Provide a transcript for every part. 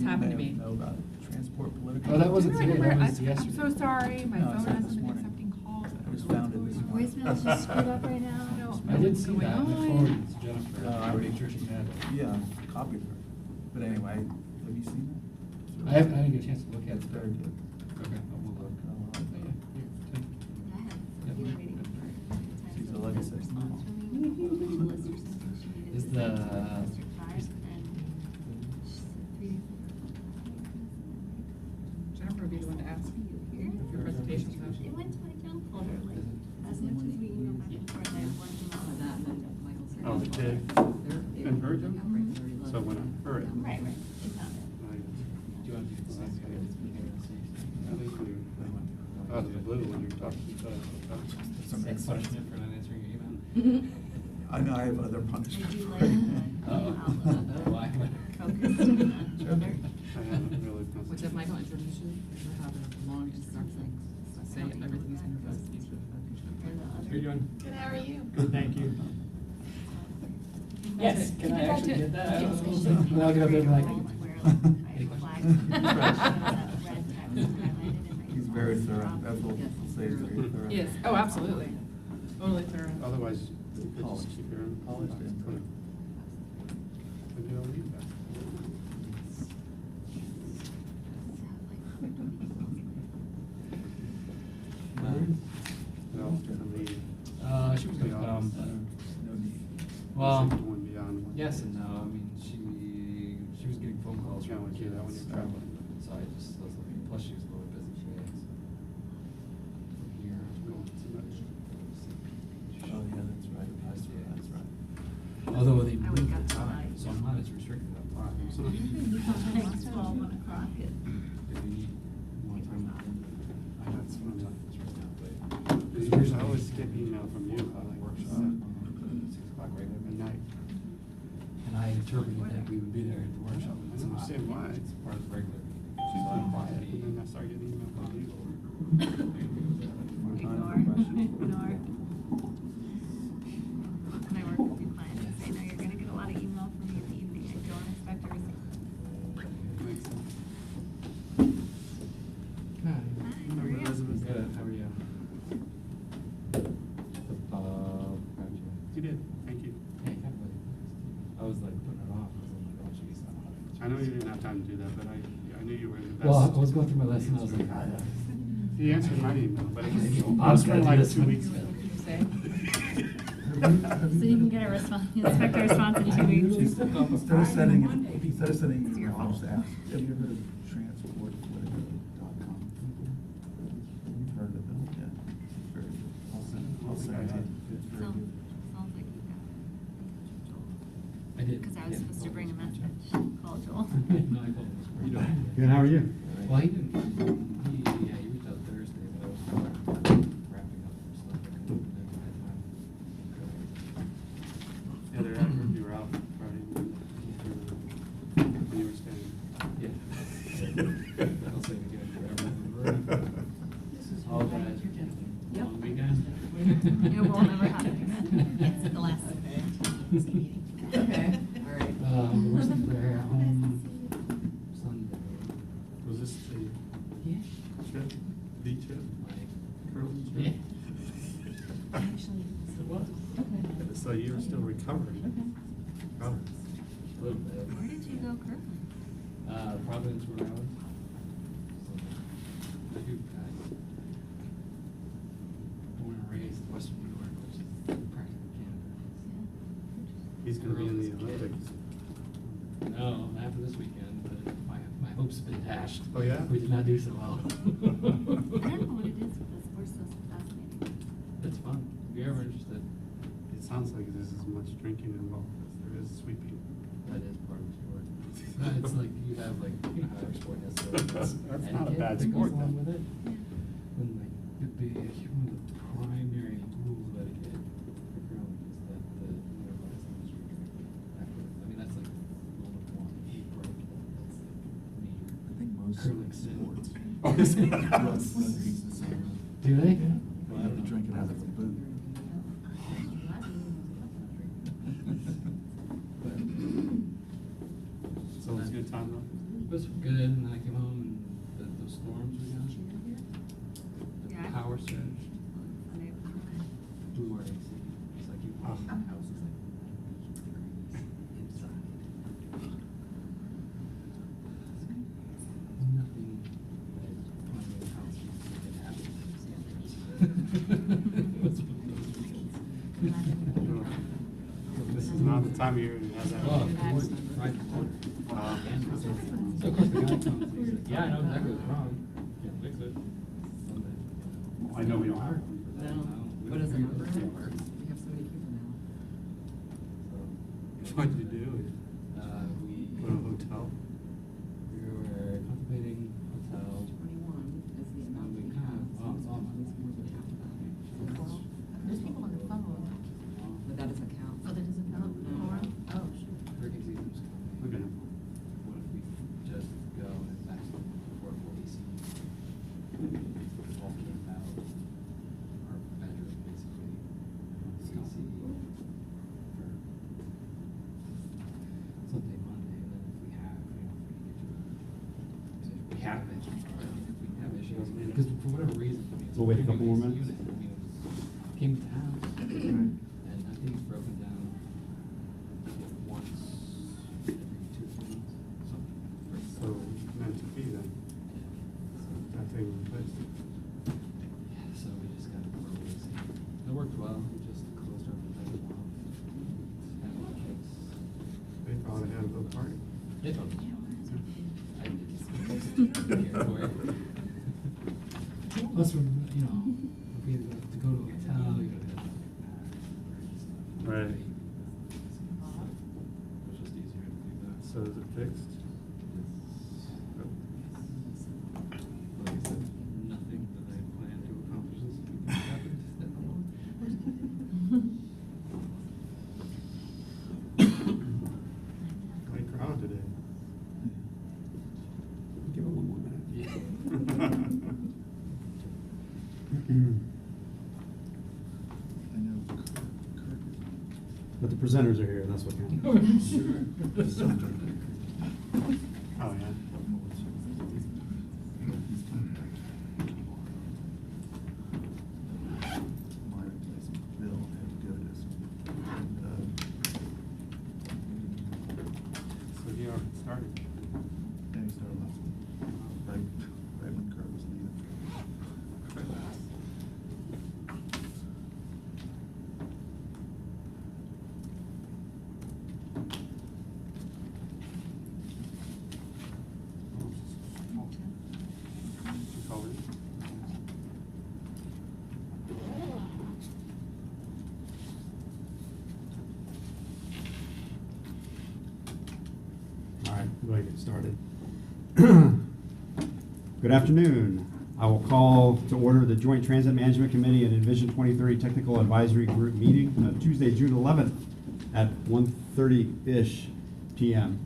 happened to me. Know about transport political. Oh, that wasn't I today, remember, that was I'm yesterday. so sorry, my No, I phone saw it hasn't this been morning. accepting calls. I just found it this What's morning. Voicemail's just screwed up right now. I did see Going that, I on? forwarded it to Jennifer. I already Sure she had it. Yeah, copied her. But anyway, have you seen that? I didn't get a chance to look at it. It's very good. Okay, we'll look. I have Sophia waiting for She's a legacy. response from me. The list or something. She needed Is to the- send District 5, and she said 3 days later. Jennifer would be the one to ask You here? if your presentation's not. It went to my junk folder, like, as much as we email back and forth, I have one email with that, and then Michael's. Oh, it did? And heard them? So when I heard it. Right, she found it. Do you want to do the same thing? Out of the blue when you're talking. Some Punishment for not answering your email? I know I have other I punishments. do like the Uh-oh. Why? focused on Sure. other. I haven't really. Which if Michael introduces you, you'll have a long instruction, say everything's in your best. And the other. How you doing? Good, how are you? Good, thank you. Yes, can I Would you like actually to- get that? Yes. Then I'll get up there and be like. I have flagged that red text highlighted and He's very thorough. That's what we'll say, he's very thorough. Yes, oh, absolutely. Totally thorough. Otherwise, you could Polished. just keep your. Polished and put it. Maybe I'll leave that. No, I mean. She was gonna come. No need. Well, One beyond one. yes and no, I mean, she was getting phone calls Yeah, from I do that when kids, you're traveling. so I was looking, plus she was a little busy today. Here. No, it's not. Oh, yeah, that's right. That's right. Although they I moved wake up the till time, like- so I'm not as restricted on time. So if Like 12, 1 o'clock. you need more time, I have That's some what I'm time like. right now, but. I always get email from you about like Workshop, 6 o'clock right at midnight. And I interpreted that we would be there at the workshop. I don't understand why. It's part of the regular. So I'm quiet, and then I start getting email from you. Ignore. Ignore. And I work with new clients, and say, no, you're gonna get a lot of email from me in the evening, and don't expect to receive. Makes sense. Hi, how are you? Elizabeth, good, how are you? You did, thank you. Hey, I was like putting it off, I was like, oh geez. I know you didn't have time to do that, but I knew you were in the best. Well, I was going through my lesson, I was like, He answered my email, but it Bob's was gotta do like this 2 one. weeks ago. What did you say? So you can get a response, expect a response in 2 weeks. Instead of sending an email, I'll just ask, have you ever heard of transportpolitical.com? You've heard of it, yeah. It's very good. I'll send it to you. It's very So, good. sounds like you got in touch with Joel. I did. Because I was supposed to bring a message, call Joel. No, I called him. You doing? Good, how are you? Well, he didn't, he reached out Thursday, but I was wrapping up some stuff. I couldn't do that at that Yeah, they're out, you were out Friday. When you were staying. time. Yeah. I'll say it again forever. All guys. Yep. Long weekend? Yeah, we'll never have it again. It's the last. Okay, all right. We're sitting there at home Sunday. Was this the Yeah. trip, the trip, curling Yeah. trip? Actually, It was. So you were still recovering? Oh. A little bit. where did you go curling? Providence, Rhode Island. So, two guys. Born and raised in Western New York, which is practically Canada. He's gonna be in the Olympics. No, after this weekend, but my hopes have been dashed. Oh, yeah? We did not do so well. I don't know what it is with this sports so fascinating. It's fun. If you're ever interested, It sounds like there's as much drinking involved as there is sweeping. that is part of the sport. It's like you have like, you know, how every sport has That's not a etiquette bad that goes sport, along then. with it. And like one of the primary rules of etiquette for curling is that the winner buys the most drink. I mean, that's like rule number one. If you break it, that's like major. I think most Curling sin. sports. Oh, is it? Rugby's the same. Do they? Well, you have to drink it out of a boot. So it was a good time though? It was good, and then I came home and those storms were down. Yeah. The power surge. Sunday. Blew our AC. It's like you walk in the house, it's like inside. Nothing that is on the house can happen. This is not the time of year it has that. Oh, right. So of course the guy comes and he's like, yeah, I know exactly what's wrong. Can't fix it. Sunday. I know we don't hire. Well, what is the number? We have so many people now. What'd you do? We Go to a hotel? we were contemplating hotel. 21 is the amount we We have. have- oh, it's all It's more than half of that. There's people on the phone. But that doesn't count. Oh, that doesn't count? No. Oh, sure. Hurricane season's coming. Okay. What if we just go and actually portable AC? All came out, our bedroom basically, AC for Sunday, Monday, and then if we have, if we have it, if we have issues, because for whatever reason, I mean, it's We'll wait a pretty couple more big minutes. unit. I mean, it came to town, and I think it's broken down once every 2 or 3 months, something. So, meant to be then. That thing replaced. Yeah, so we just got to portable AC. It worked well, we just closed our bedroom off. Had a lot of kids. They probably had a little party. They told me. I did. Plus, you know, if we had to go to a hotel, you gotta have Right. It was just easier to do that. So is it fixed? Like I said, nothing that I plan to accomplish this week happened. Quite crowd today. Give it one more minute. Yeah. But the presenters are here, that's what counts. Oh, yeah. So he already started. She called it. All right, we're going to get started. Good afternoon. I will call to order the Joint Transit Management Committee and Envision 2030 Technical Advisory Group meeting Tuesday, June 11th at 1:30-ish p.m.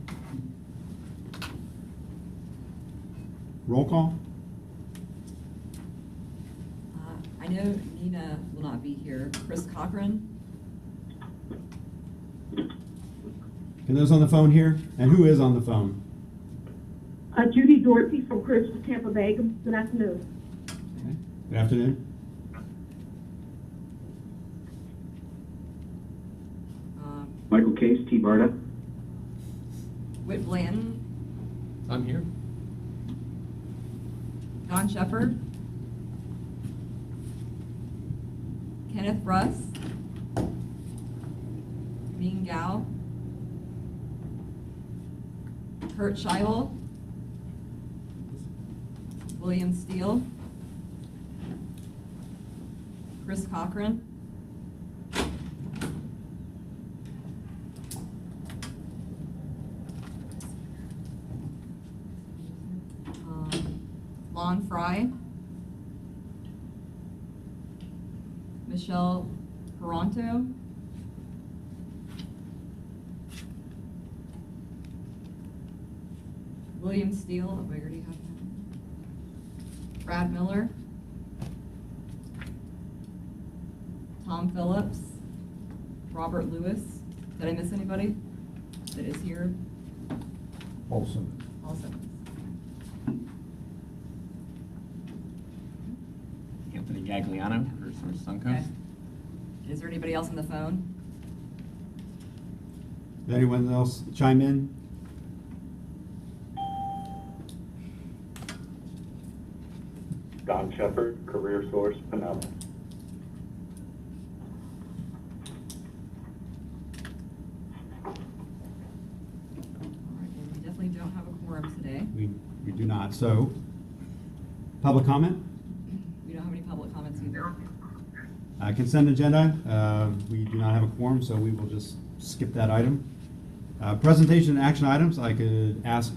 Roll call? I know Nina will not be here. Chris Cochran? Can those on the phone hear? And who is on the phone? Judy Dorsey from Christmas, Tampa Bay. Good afternoon. Okay. Good afternoon. Michael Case, TBARTA. Whit Blanton? I'm here. Don Shepard? Kenneth Russ? Ming Gao? Kurt Scheibel? William Steele? Chris Cochran? Lon Fry? Michelle Peranto? William Steele, I already have him. Brad Miller? Tom Phillips? Robert Lewis? Did I miss anybody that is here? Olson. Also, Anthony Gagliano for Source Suncoast. Okay. Is there anybody else on the phone? Does anyone else chime in? Don Shepard, Career Source, Pinellas. All right, well, we definitely don't have a quorum today. We do not. So, public comment? We don't have any public comments either. Consent agenda, we do not have a quorum, so we will just skip that item. Presentation and action items, I could ask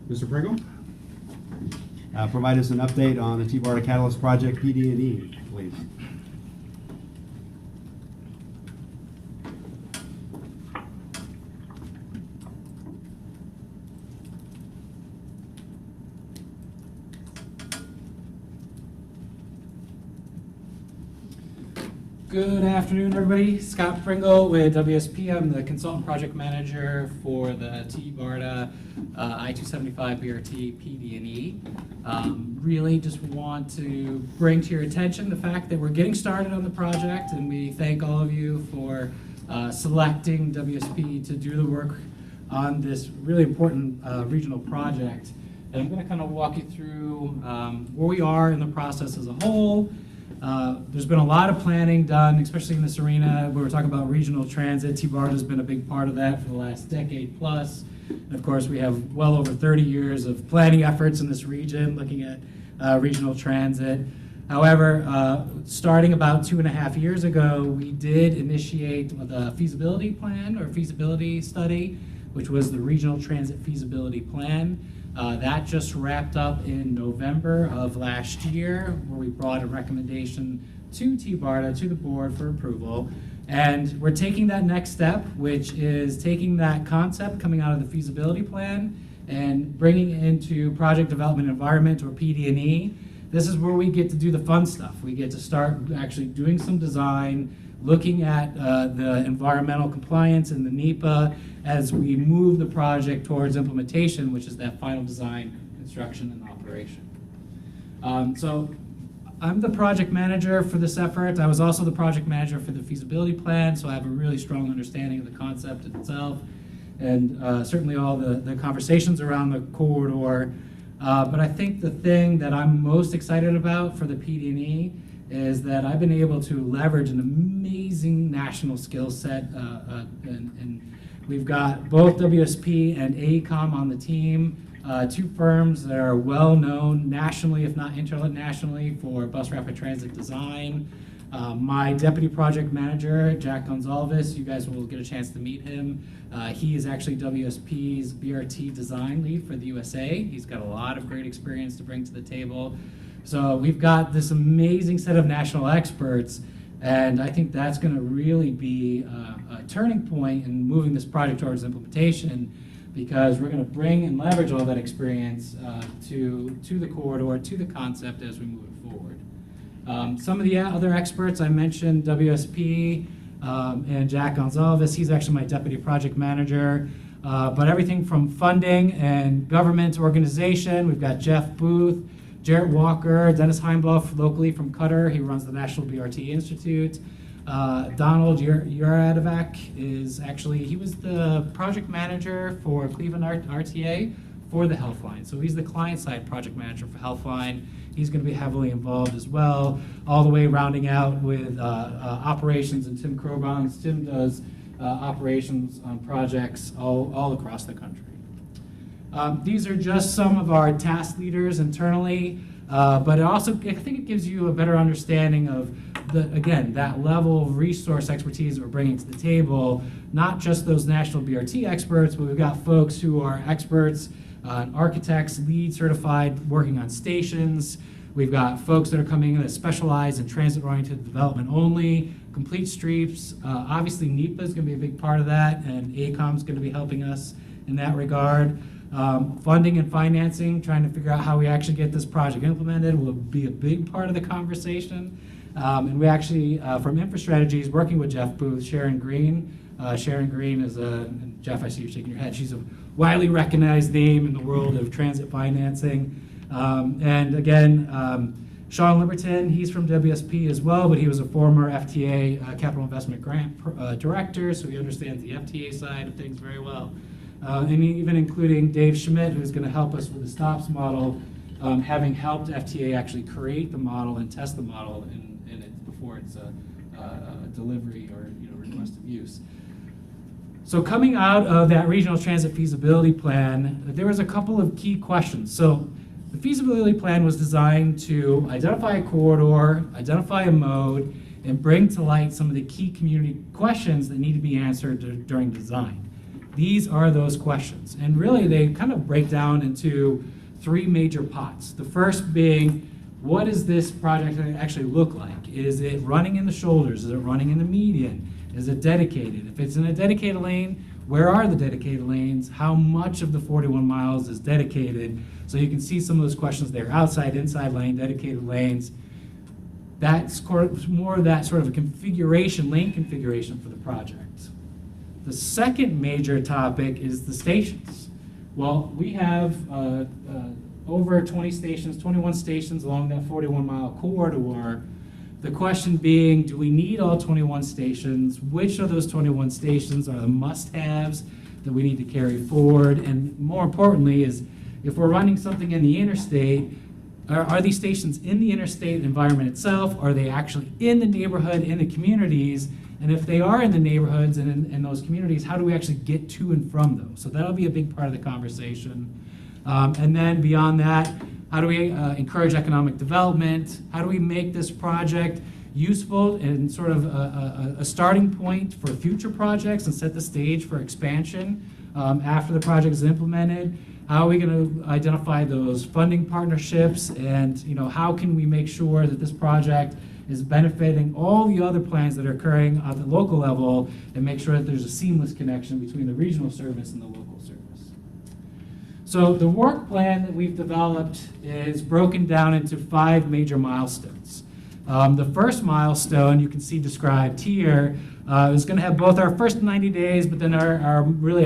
Mr. Pringle. Provide us an update on the TBARTA Catalyst Project PD&E, please. Good afternoon, everybody. Scott Pringle with WSP. I'm the consultant project manager for the TBARTA I-275 BRT PD&E. Really just want to bring to your attention the fact that we're getting started on the project, and we thank all of you for selecting WSP to do the work on this really important regional project. And I'm going to kind of walk you through where we are in the process as a whole. There's been a lot of planning done, especially in this arena where we're talking about regional transit. TBARTA has been a big part of that for the last decade plus. And of course, we have well over 30 years of planning efforts in this region looking at regional transit. However, starting about 2.5 years ago, we did initiate the feasibility plan or feasibility study, which was the Regional Transit Feasibility Plan. That just wrapped up in November of last year, where we brought a recommendation to TBARTA, to the board for approval. And we're taking that next step, which is taking that concept coming out of the feasibility plan and bringing it into project development environment, or PD&E. This is where we get to do the fun stuff. We get to start actually doing some design, looking at the environmental compliance and the NEPA as we move the project towards implementation, which is that final design, construction, and operation. So I'm the project manager for this effort. I was also the project manager for the feasibility plan, so I have a really strong understanding of the concept itself, and certainly all the conversations around the corridor. But I think the thing that I'm most excited about for the PD&E is that I've been able to leverage an amazing national skill set, and we've got both WSP and AECOM on the team, two firms that are well known nationally, if not internationally, for bus rapid transit design. My deputy project manager, Jack Gonzalez, you guys will get a chance to meet him. He is actually WSP's BRT design lead for the USA. He's got a lot of great experience to bring to the table. So we've got this amazing set of national experts, and I think that's going to really be a turning point in moving this project towards implementation, because we're going to bring and leverage all that experience to the corridor, to the concept as we move it forward. Some of the other experts I mentioned, WSP and Jack Gonzalez, he's actually my deputy project manager. But everything from funding and government organization, we've got Jeff Booth, Jarrett Walker, Dennis Heimboff locally from Qatar. He runs the National BRT Institute. Donald Uradovac is actually, he was the project manager for Cleveland RTA for the Healthline. So he's the client-side project manager for Healthline. He's going to be heavily involved as well, all the way rounding out with operations, and Tim Crobons. Tim does operations on projects all across the country. These are just some of our task leaders internally, but it also, I think it gives you a better understanding of, again, that level of resource expertise that we're bringing to the table, not just those national BRT experts, but we've got folks who are experts, architects, LEED certified, working on stations. We've got folks that are coming in that specialize in transit-oriented development only, complete streets. Obviously, NEPA is going to be a big part of that, and AECOM is going to be helping us in that regard. Funding and financing, trying to figure out how we actually get this project implemented, will be a big part of the conversation. And we actually, from InfraStrategies, working with Jeff Booth, Sharon Green, Sharon Green is and Jeff, I see you shaking your head. She's a widely recognized name in the world of transit financing. And again, Sean Liberton, he's from WSP as well, but he was a former FTA capital investment grant director, so he understands the FTA side of things very well. And even including Dave Schmidt, who's going to help us with the STOPS model, having helped FTA actually create the model and test the model in it before it's a delivery or request of use. So coming out of that regional transit feasibility plan, there was a couple of key questions. So the feasibility plan was designed to identify a corridor, identify a mode, and bring to light some of the key community questions that need to be answered during design. These are those questions. And really, they kind of break down into three major pots. The first being, what does this project actually look like? Is it running in the shoulders? Is it running in the median? Is it dedicated? If it's in a dedicated lane, where are the dedicated lanes? How much of the 41 miles is dedicated? So you can see some of those questions there. Outside, inside lane, dedicated lanes. That's more of that sort of a configuration, lane configuration for the project. The second major topic is the stations. Well, we have over 20 stations, 21 stations along that 41-mile corridor. The question being, do we need all 21 stations? Which of those 21 stations are the must-haves that we need to carry forward? And more importantly is, if we're running something in the interstate, are these stations in the interstate environment itself? Are they actually in the neighborhood, in the communities? And if they are in the neighborhoods and in those communities, how do we actually get to and from those? So that'll be a big part of the conversation. And then beyond that, how do we encourage economic development? How do we make this project useful and sort of a starting point for future projects and set the stage for expansion after the project is implemented? How are we going to identify those funding partnerships, and how can we make sure that this project is benefiting all the other plans that are occurring at the local level, and make sure that there's a seamless connection between the regional service and the local service. So the work plan that we've developed is broken down into 5 major milestones. The first milestone you can see described here is going to have both our first 90 days, but then our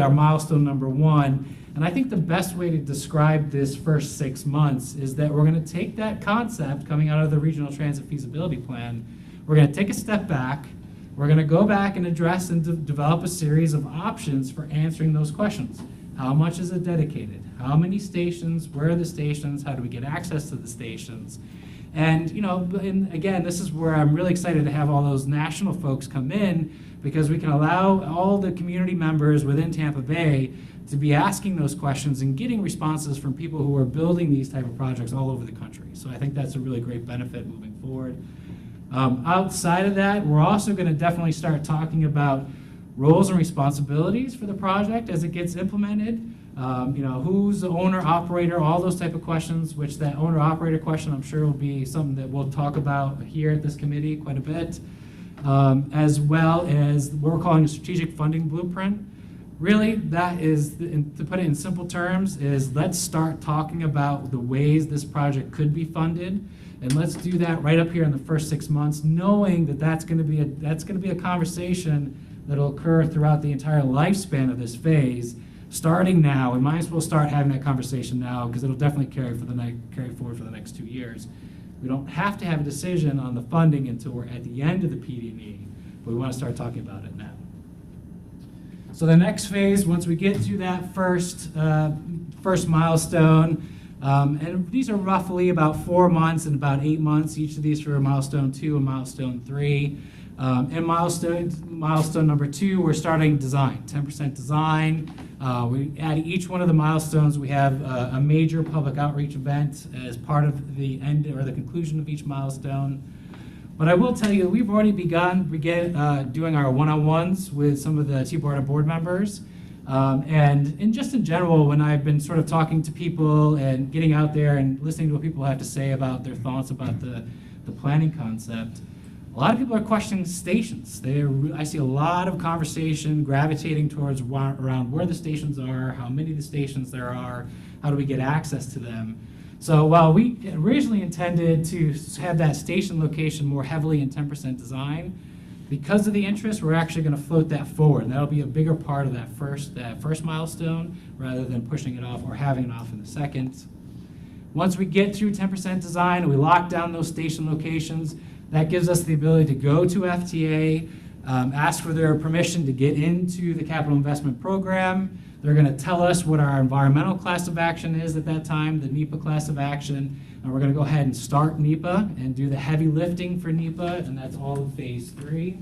milestone number 1. And I think the best way to describe this first 6 months is that we're going to take that concept coming out of the Regional Transit Feasibility Plan, we're going to take a step back, we're going to go back and address and develop a series of options for answering those questions. How much is it dedicated? How many stations? Where are the stations? How do we get access to the stations? And, and again, this is where I'm really excited to have all those national folks come in, because we can allow all the community members within Tampa Bay to be asking those questions and getting responses from people who are building these type of projects all over the country. So I think that's a really great benefit moving forward. Outside of that, we're also going to definitely start talking about roles and responsibilities for the project as it gets implemented. Who's the owner, operator, all those type of questions, which that owner, operator question I'm sure will be something that we'll talk about here at this committee quite a bit, as well as what we're calling a strategic funding blueprint. Really, that is, to put it in simple terms, is let's start talking about the ways this project could be funded, and let's do that right up here in the first 6 months, knowing that that's going to be a conversation that'll occur throughout the entire lifespan of this phase. Starting now, we might as well start having that conversation now, because it'll definitely carry forward for the next 2 years. We don't have to have a decision on the funding until we're at the end of the PD&E, but we want to start talking about it now. So the next phase, once we get to that first milestone, and these are roughly about 4 months and about 8 months, each of these for milestone 2 and milestone 3. And milestone number 2, we're starting design, 10% design. We add each one of the milestones, we have a major public outreach event as part of the end or the conclusion of each milestone. But I will tell you, we've already begun doing our one-on-ones with some of the TBARTA board members. And just in general, when I've been sort of talking to people and getting out there and listening to what people have to say about their thoughts about the planning concept, a lot of people are questioning stations. I see a lot of conversation gravitating towards around where the stations are, how many of the stations there are, how do we get access to them. So while we originally intended to have that station location more heavily in 10% design, Because of the interest, we're actually going to float that forward, and that'll be a bigger part of that first milestone rather than pushing it off or having it off in the second. Once we get through 10% design and we lock down those station locations, that gives us the ability to go to FTA, ask for their permission to get into the capital investment program. They're going to tell us what our environmental class of action is at that time, the NEPA class of action, and we're going to go ahead and start NEPA and do the heavy lifting for NEPA, and that's all of phase 3.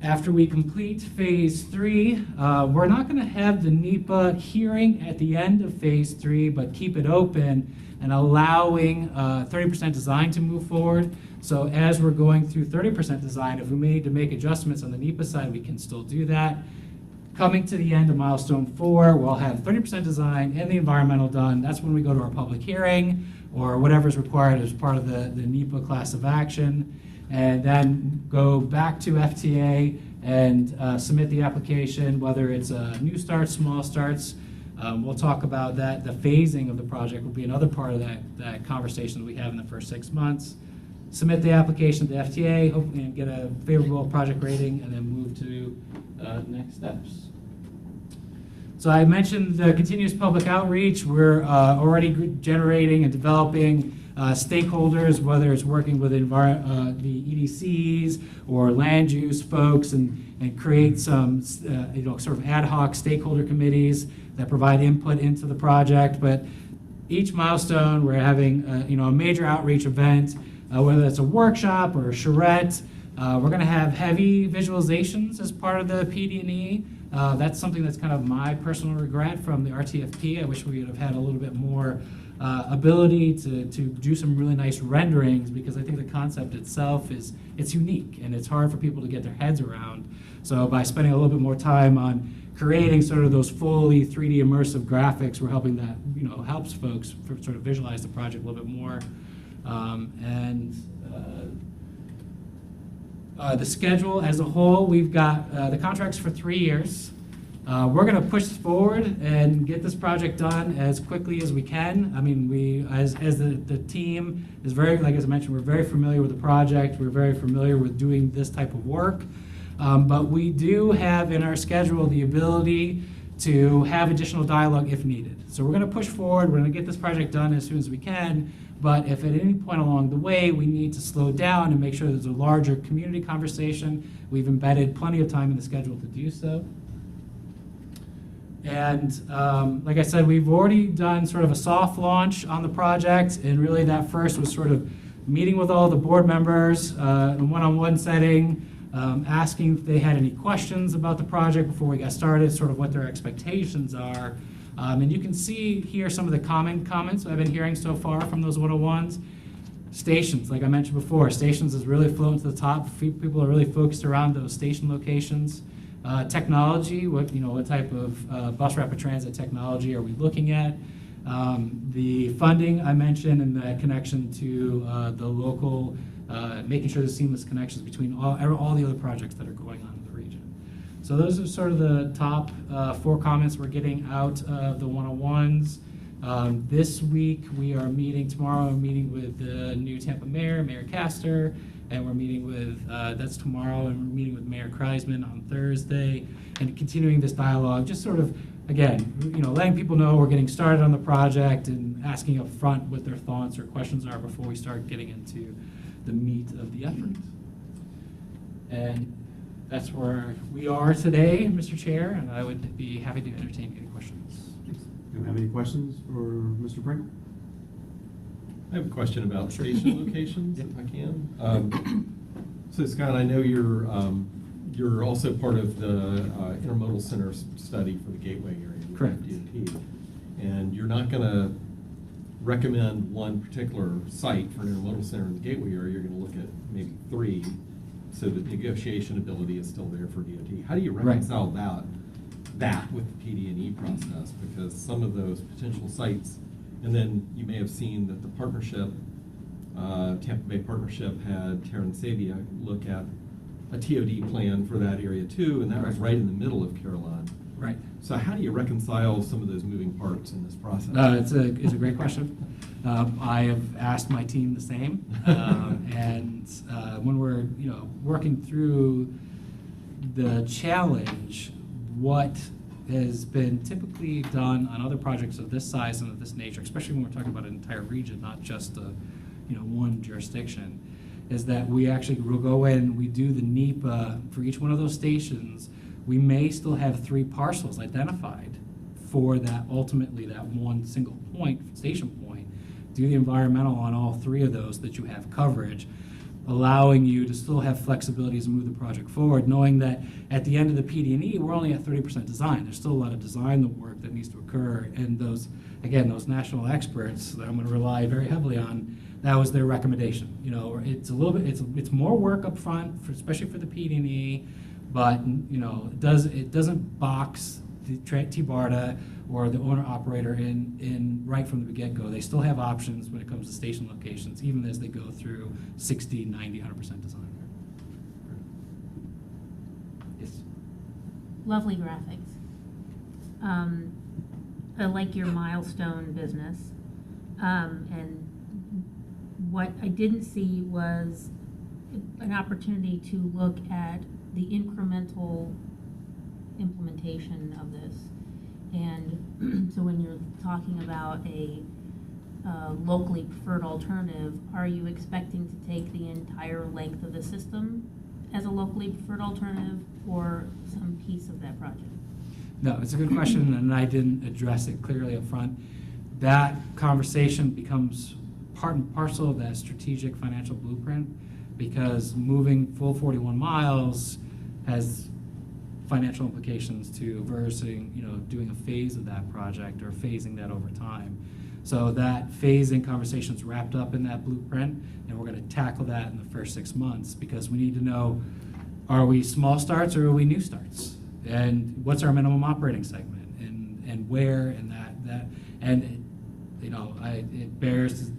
After we complete phase 3, we're not going to have the NEPA hearing at the end of phase 3, but keep it open and allowing 30% design to move forward. So as we're going through 30% design, if we need to make adjustments on the NEPA side, we can still do that. Coming to the end of milestone 4, we'll have 30% design and the environmental done. That's when we go to our public hearing or whatever's required as part of the NEPA class of action, and then go back to FTA and submit the application, whether it's new starts, small starts. We'll talk about that. The phasing of the project will be another part of that conversation that we have in the first 6 months. Submit the application to FTA, hopefully, and get a favorable project rating, and then move to next steps. So I mentioned the continuous public outreach. We're already generating and developing stakeholders, whether it's working with the EDCs or land use folks, and create some sort of ad hoc stakeholder committees that provide input into the project. But each milestone, we're having a major outreach event, whether it's a workshop or a charrette. We're going to have heavy visualizations as part of the PD&E. That's something that's kind of my personal regret from the RTFP. I wish we would have had a little bit more ability to do some really nice renderings, because I think the concept itself it's unique and it's hard for people to get their heads around. So by spending a little bit more time on creating sort of those fully 3D immersive graphics, we're helping that, helps folks sort of visualize the project a little bit more. The schedule as a whole, we've got the contracts for 3 years. We're going to push forward and get this project done as quickly as we can. I mean, as the team is very, like as I mentioned, we're very familiar with the project. We're very familiar with doing this type of work. But we do have in our schedule the ability to have additional dialogue if needed. So we're going to push forward. We're going to get this project done as soon as we can. But if at any point along the way we need to slow down and make sure there's a larger community conversation, we've embedded plenty of time in the schedule to do so. And like I said, we've already done sort of a soft launch on the project, and really that first was sort of meeting with all the board members in a one-on-one setting, asking if they had any questions about the project before we got started, sort of what their expectations are. And you can see here some of the comments I've been hearing so far from those 101s. Stations, like I mentioned before, stations is really floating to the top. People are really focused around those station locations. Technology, what type of bus rapid transit technology are we looking at? The funding I mentioned, and the connection to the local, making sure there's seamless connections between all the other projects that are going on in the region. So those are sort of the top 4 comments we're getting out of the 101s. This week tomorrow we're meeting with the new Tampa Mayor, Mayor Castor, and we're meeting with, that's tomorrow, and we're meeting with Mayor Kreisman on Thursday, and continuing this dialogue, just sort of, again, letting people know we're getting started on the project and asking up front what their thoughts or questions are before we start getting into the meat of the effort. And that's where we are today, Mr. Chair, and I would be happy to entertain any questions. Do you have any questions for Mr. Pringle? I have a question about station locations, if I can. So Scott, I know you're also part of the intermodal center study for the Gateway area. Correct. DOT, and you're not going to recommend one particular site for an intermodal center in the Gateway area. You're going to look at maybe 3, so that negotiation ability is still there for DOT. How do you reconcile that with the PD&E process? Because some of those potential sites. And then you may have seen that the partnership, Tampa Bay Partnership, had Terran Sabia look at a TOD plan for that area too, and that was right in the middle of Carolina. Right. So how do you reconcile some of those moving parts in this process? It's a great question. I have asked my team the same, and when we're working through the challenge, what has been typically done on other projects of this size and of this nature, especially when we're talking about an entire region, not just one jurisdiction, is that we actually will go in, we do the NEPA for each one of those stations. We may still have 3 parcels identified for that, ultimately that one single point, station point. Do the environmental on all 3 of those that you have coverage, allowing you to still have flexibility as you move the project forward, knowing that at the end of the PD&E, we're only at 30% design. There's still a lot of design work that needs to occur, and those national experts that I'm going to rely very heavily on, that was their recommendation. It's a little bit, it's more work up front, especially for the PD&E, but it doesn't box the TBARTA or the owner-operator in right from the get-go. They still have options when it comes to station locations, even as they go through 60, 90, 100% design. Yes? Lovely graphics. I like your milestone business. And what I didn't see was an opportunity to look at the incremental implementation of this. And so when you're talking about a locally preferred alternative, are you expecting to take the entire length of the system as a locally preferred alternative, or some piece of that project? No, it's a good question, and I didn't address it clearly up front. That conversation becomes part and parcel of that strategic financial blueprint, because moving full 41 miles has financial implications to doing a phase of that project or phasing that over time. So that phasing conversation's wrapped up in that blueprint, and we're going to tackle that in the first 6 months, because we need to know, are we small starts or are we new starts? And what's our minimum operating segment, and where, and that and it bears,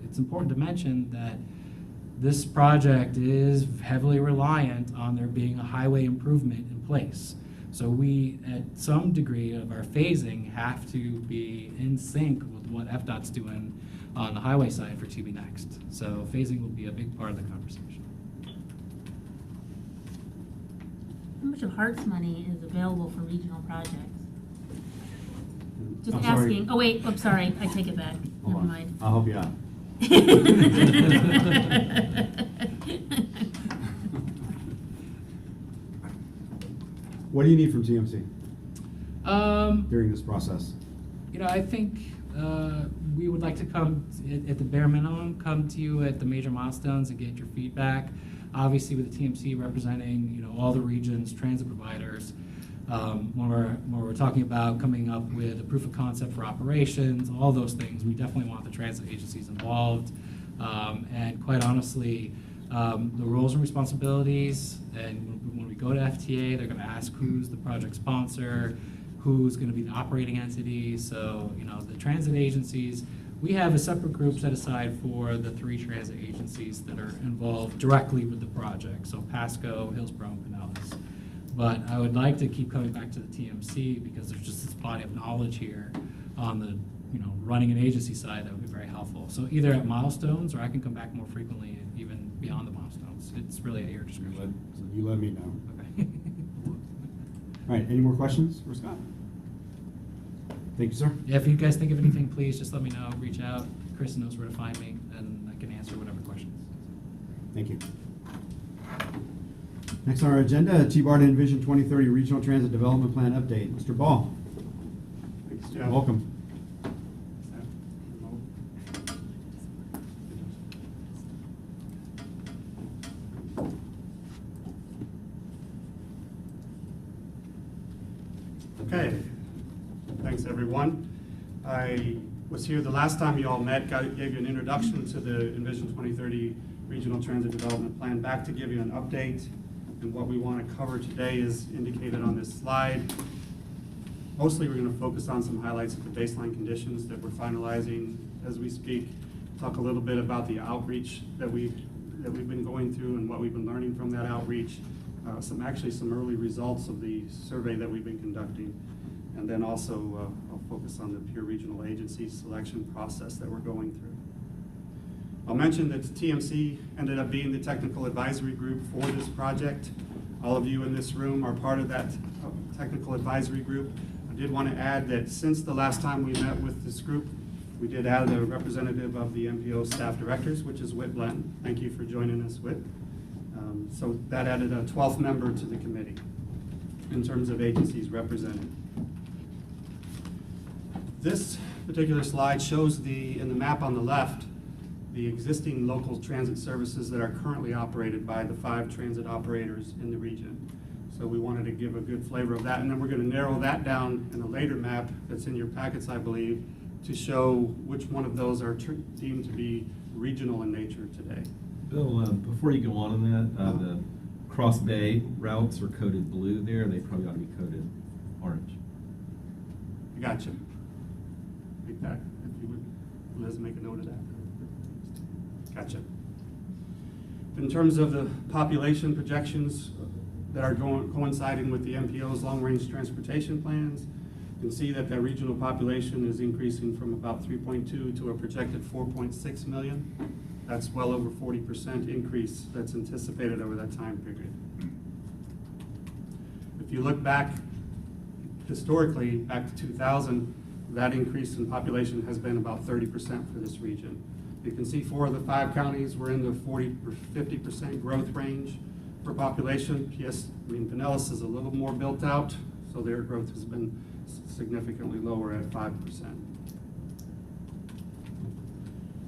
it's important to mention that this project is heavily reliant on there being a highway improvement in place. So we, at some degree of our phasing, have to be in sync with what FDOT's doing on the highway side for TB Next. So phasing will be a big part of the conversation. How much of Hart's money is available for regional projects? Just I'm sorry. asking. Oh wait, I'm sorry. I take it back. Hold Never on. mind. I'll help you out. What do you need from TMC during this process? I think we would like to come, at the bare minimum, come to you at the major milestones and get your feedback. Obviously, with the TMC representing, all the regions, transit providers, when we're talking about coming up with a proof of concept for operations, all those things, we definitely want the transit agencies involved. And quite honestly, the roles and responsibilities, and when we go to FTA, they're going to ask who's the project sponsor, who's going to be the operating entity. So, the transit agencies, we have a separate group set aside for the 3 transit agencies that are involved directly with the project. So Pasco, Hillsborough, and Pinellas. But I would like to keep coming back to the TMC, because there's just this body of knowledge here on the, running an agency side that would be very helpful. So either at milestones, or I can come back more frequently, even beyond the milestones. It's really at your discretion. You let me know. Okay. All right, any more questions for Scott? Thank you, sir. Yeah, if you guys think of anything, please just let me know. Reach out. Chris knows where to find me, and I can answer whatever questions. Thank you. Next on our agenda, TBARTA Envision 2030 Regional Transit Development Plan Update. Mr. Ball. Thanks, Jeff. Welcome. Okay, thanks everyone. I was here the last time you all met, gave you an introduction to the Envision 2030 Regional Transit Development Plan. Back to give you an update, and what we want to cover today is indicated on this slide. Mostly we're going to focus on some highlights of the baseline conditions that we're finalizing as we speak. Talk a little bit about the outreach that we've been going through and what we've been learning from that outreach. Some early results of the survey that we've been conducting. And then also, I'll focus on the peer regional agency selection process that we're going through. I'll mention that TMC ended up being the technical advisory group for this project. All of you in this room are part of that technical advisory group. I did want to add that since the last time we met with this group, we did add a representative of the MPO staff directors, which is Whit Blanton. Thank you for joining us, Whit. So that added a 12th member to the committee in terms of agencies represented. This particular slide shows in the map on the left, the existing local transit services that are currently operated by the 5 transit operators in the region. So we wanted to give a good flavor of that, and then we're going to narrow that down in a later map that's in your packets, I believe, to show which one of those are deemed to be regional in nature today. Bill, before you go on that, the Cross Bay routes are coded blue there. They probably ought to be coded orange. I gotcha. Make that, if you would, Liz, make a note of that. Gotcha. In terms of the population projections that are coinciding with the MPO's long-range transportation plans, you can see that the regional population is increasing from about 3.2 to a projected 4.6 million. That's well over 40% increase that's anticipated over that time period. If you look back historically, back to 2000, that increase in population has been about 30% for this region. You can see 4 of the 5 counties were in the 40 or 50% growth range for population. Yes, I mean, Pinellas is a little more built out, so their growth has been significantly lower at 5%.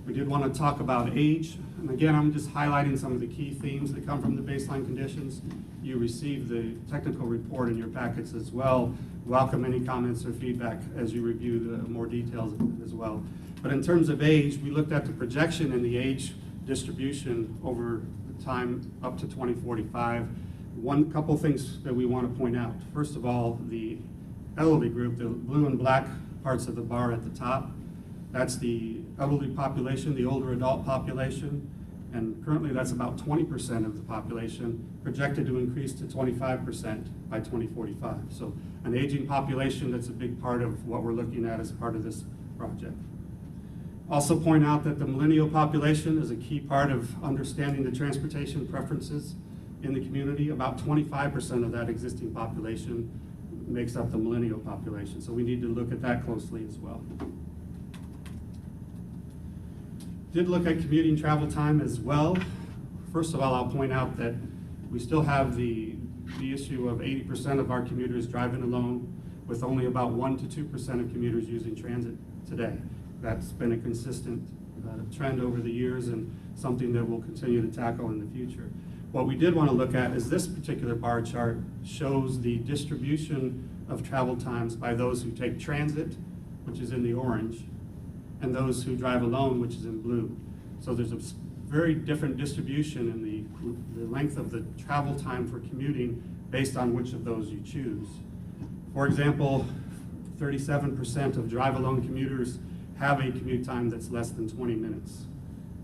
We did want to talk about age, and again, I'm just highlighting some of the key themes that come from the baseline conditions. You received the technical report in your packets as well. Welcome any comments or feedback as you review the more details as well. But in terms of age, we looked at the projection in the age distribution over the time up to 2045. One couple things that we want to point out. First of all, the elderly group, the blue and black parts of the bar at the top, that's the elderly population, the older adult population, and currently that's about 20% of the population, projected to increase to 25% by 2045. So an aging population, that's a big part of what we're looking at as part of this project. Also point out that the millennial population is a key part of understanding the transportation preferences in the community. About 25% of that existing population makes up the millennial population. So we need to look at that closely as well. Did look at commuting travel time as well. First of all, I'll point out that we still have the issue of 80% of our commuters driving alone, with only about 1 to 2% of commuters using transit today. That's been a consistent trend over the years and something that we'll continue to tackle in the future. What we did want to look at is this particular bar chart shows the distribution of travel times by those who take transit, which is in the orange, and those who drive alone, which is in blue. So there's a very different distribution in the length of the travel time for commuting based on which of those you choose. For example, 37% of drive-alone commuters have a commute time that's less than 20 minutes.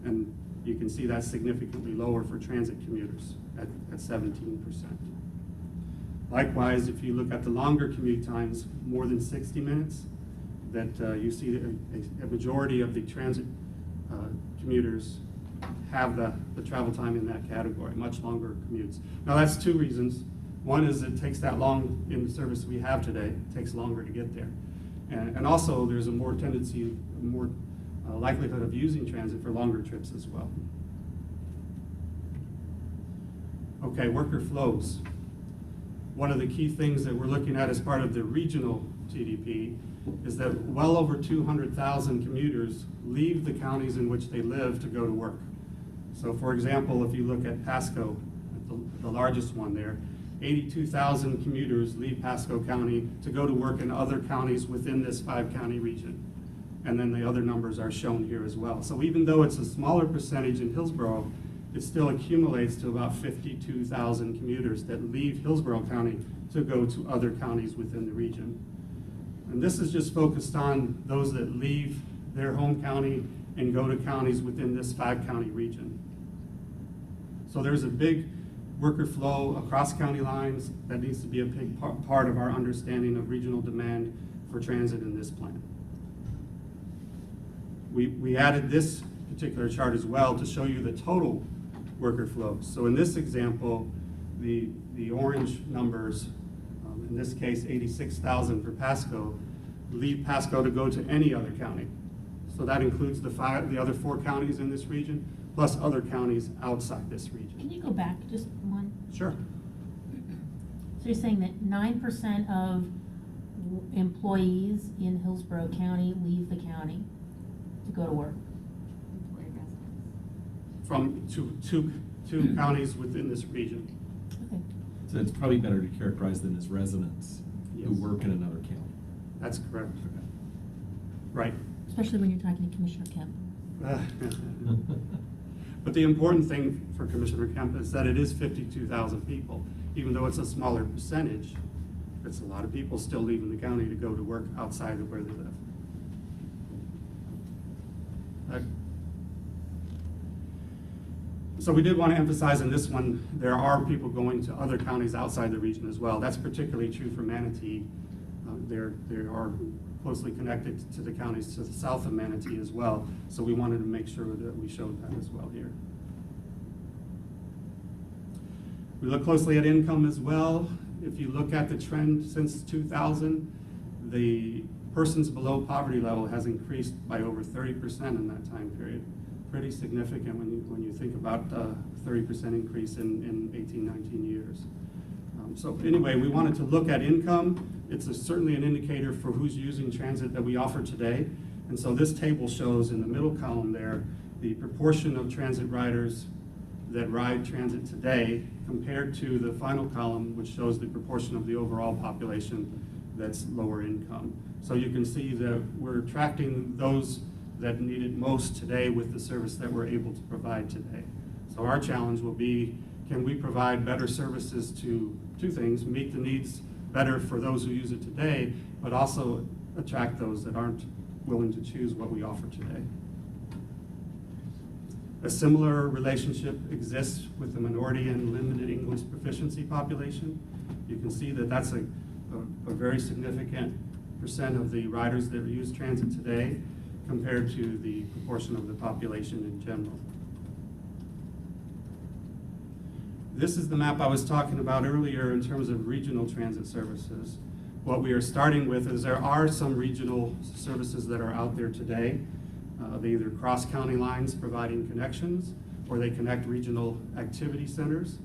And you can see that's significantly lower for transit commuters at 17%. Likewise, if you look at the longer commute times, more than 60 minutes, that you see a majority of the transit commuters have the travel time in that category, much longer commutes. Now that's 2 reasons. One is it takes that long in the service we have today, it takes longer to get there. And also there's a more tendency, more likelihood of using transit for longer trips as well. Okay, worker flows. One of the key things that we're looking at as part of the regional TDP is that well over 200,000 commuters leave the counties in which they live to go to work. So for example, if you look at Pasco, the largest one there, 82,000 commuters leave Pasco County to go to work in other counties within this 5-county region. And then the other numbers are shown here as well. So even though it's a smaller percentage in Hillsborough, it still accumulates to about 52,000 commuters that leave Hillsborough County to go to other counties within the region. And this is just focused on those that leave their home county and go to counties within this 5-county region. So there's a big worker flow across county lines. That needs to be a big part of our understanding of regional demand for transit in this plan. We added this particular chart as well to show you the total worker flow. So in this example, the orange numbers, in this case 86,000 for Pasco, leave Pasco to go to any other county. So that includes the other 4 counties in this region, plus other counties outside this region. Can you go back just one? Sure. So you're saying that 9% of employees in Hillsborough County leave the county to go to work? From two counties within this region. Okay. So it's probably better to characterize them as residents who Yes. work in another county. That's correct. Right. Especially when you're talking to Commissioner Kemp. But the important thing for Commissioner Kemp is that it is 52,000 people. Even though it's a smaller percentage, it's a lot of people still leaving the county to go to work outside of where they live. So we did want to emphasize in this one, there are people going to other counties outside the region as well. That's particularly true for Manatee. They are closely connected to the counties to the south of Manatee as well. So we wanted to make sure that we showed that as well here. We look closely at income as well. If you look at the trend since 2000, the persons below poverty level has increased by over 30% in that time period. Pretty significant when you think about 30% increase in 18, 19 years. So anyway, we wanted to look at income. It's certainly an indicator for who's using transit that we offer today. And so this table shows in the middle column there, the proportion of transit riders that ride transit today compared to the final column, which shows the proportion of the overall population that's lower income. So you can see that we're attracting those that need it most today with the service that we're able to provide today. So our challenge will be, can we provide better services to two things, meet the needs better for those who use it today, but also attract those that aren't willing to choose what we offer today. A similar relationship exists with the minority and limited English proficiency population. You can see that that's a very significant percent of the riders that use transit today compared to the proportion of the population in general. This is the map I was talking about earlier in terms of regional transit services. What we are starting with is there are some regional services that are out there today. They either cross county lines providing connections, or they connect regional activity centers.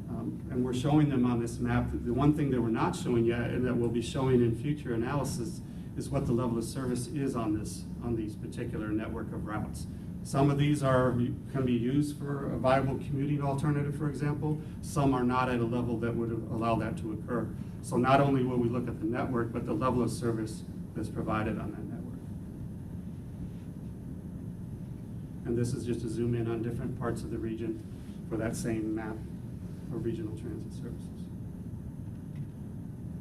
And we're showing them on this map. The one thing that we're not showing yet, and that we'll be showing in future analysis, is what the level of service is on these particular network of routes. Some of these can be used for a viable commuting alternative, for example. Some are not at a level that would allow that to occur. So not only will we look at the network, but the level of service that's provided on that network. And this is just to zoom in on different parts of the region for that same map of regional transit services.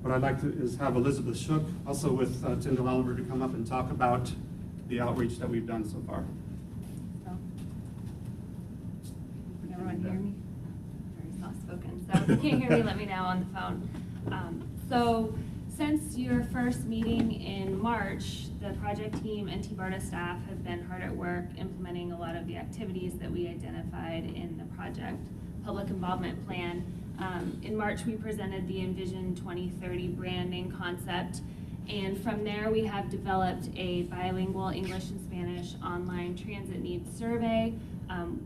What I'd like to is have Elizabeth Shook, also with Tyndall Oliver, to come up and talk about the outreach that we've done so far. Can everyone hear me? Very soft spoken. So if you can't hear me, let me know on the phone. So since your first meeting in March, the project team and TBARTA staff have been hard at work implementing a lot of the activities that we identified in the project public involvement plan. In March, we presented the Envision 2030 branding concept, and from there we have developed a bilingual English and Spanish online transit needs survey.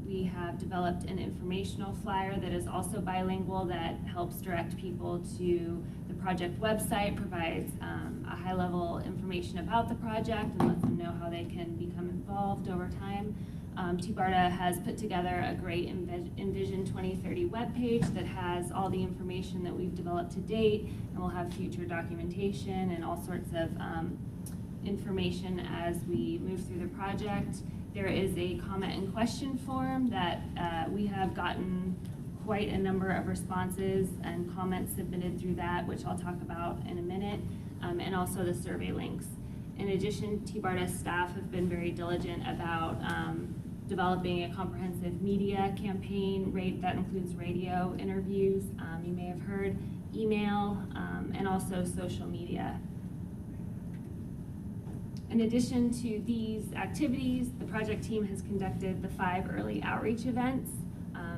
We have developed an informational flyer that is also bilingual that helps direct people to the project website, provides a high-level information about the project and lets them know how they can become involved over time. TBARTA has put together a great Envision 2030 webpage that has all the information that we've developed to date, and we'll have future documentation and all sorts of information as we move through the project. There is a comment and question form that we have gotten quite a number of responses and comments submitted through that, which I'll talk about in a minute, and also the survey links. In addition, TBARTA staff have been very diligent about developing a comprehensive media campaign that includes radio interviews, you may have heard, email, and also social media. In addition to these activities, the project team has conducted the 5 early outreach events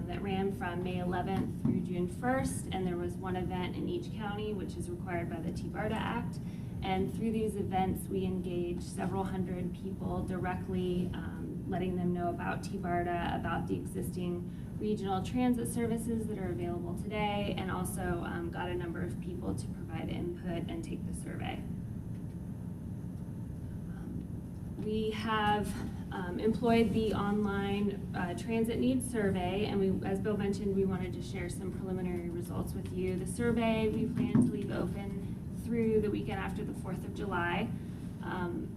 that ran from May 11th through June 1st, and there was 1 event in each county, which is required by the TBARTA Act. And through these events, we engaged several hundred people directly, letting them know about TBARTA, about the existing regional transit services that are available today, and also got a number of people to provide input and take the survey. We have employed the online transit needs survey, and we, as Bill mentioned, we wanted to share some preliminary results with you. The survey we plan to leave open through the weekend after the 4th of July.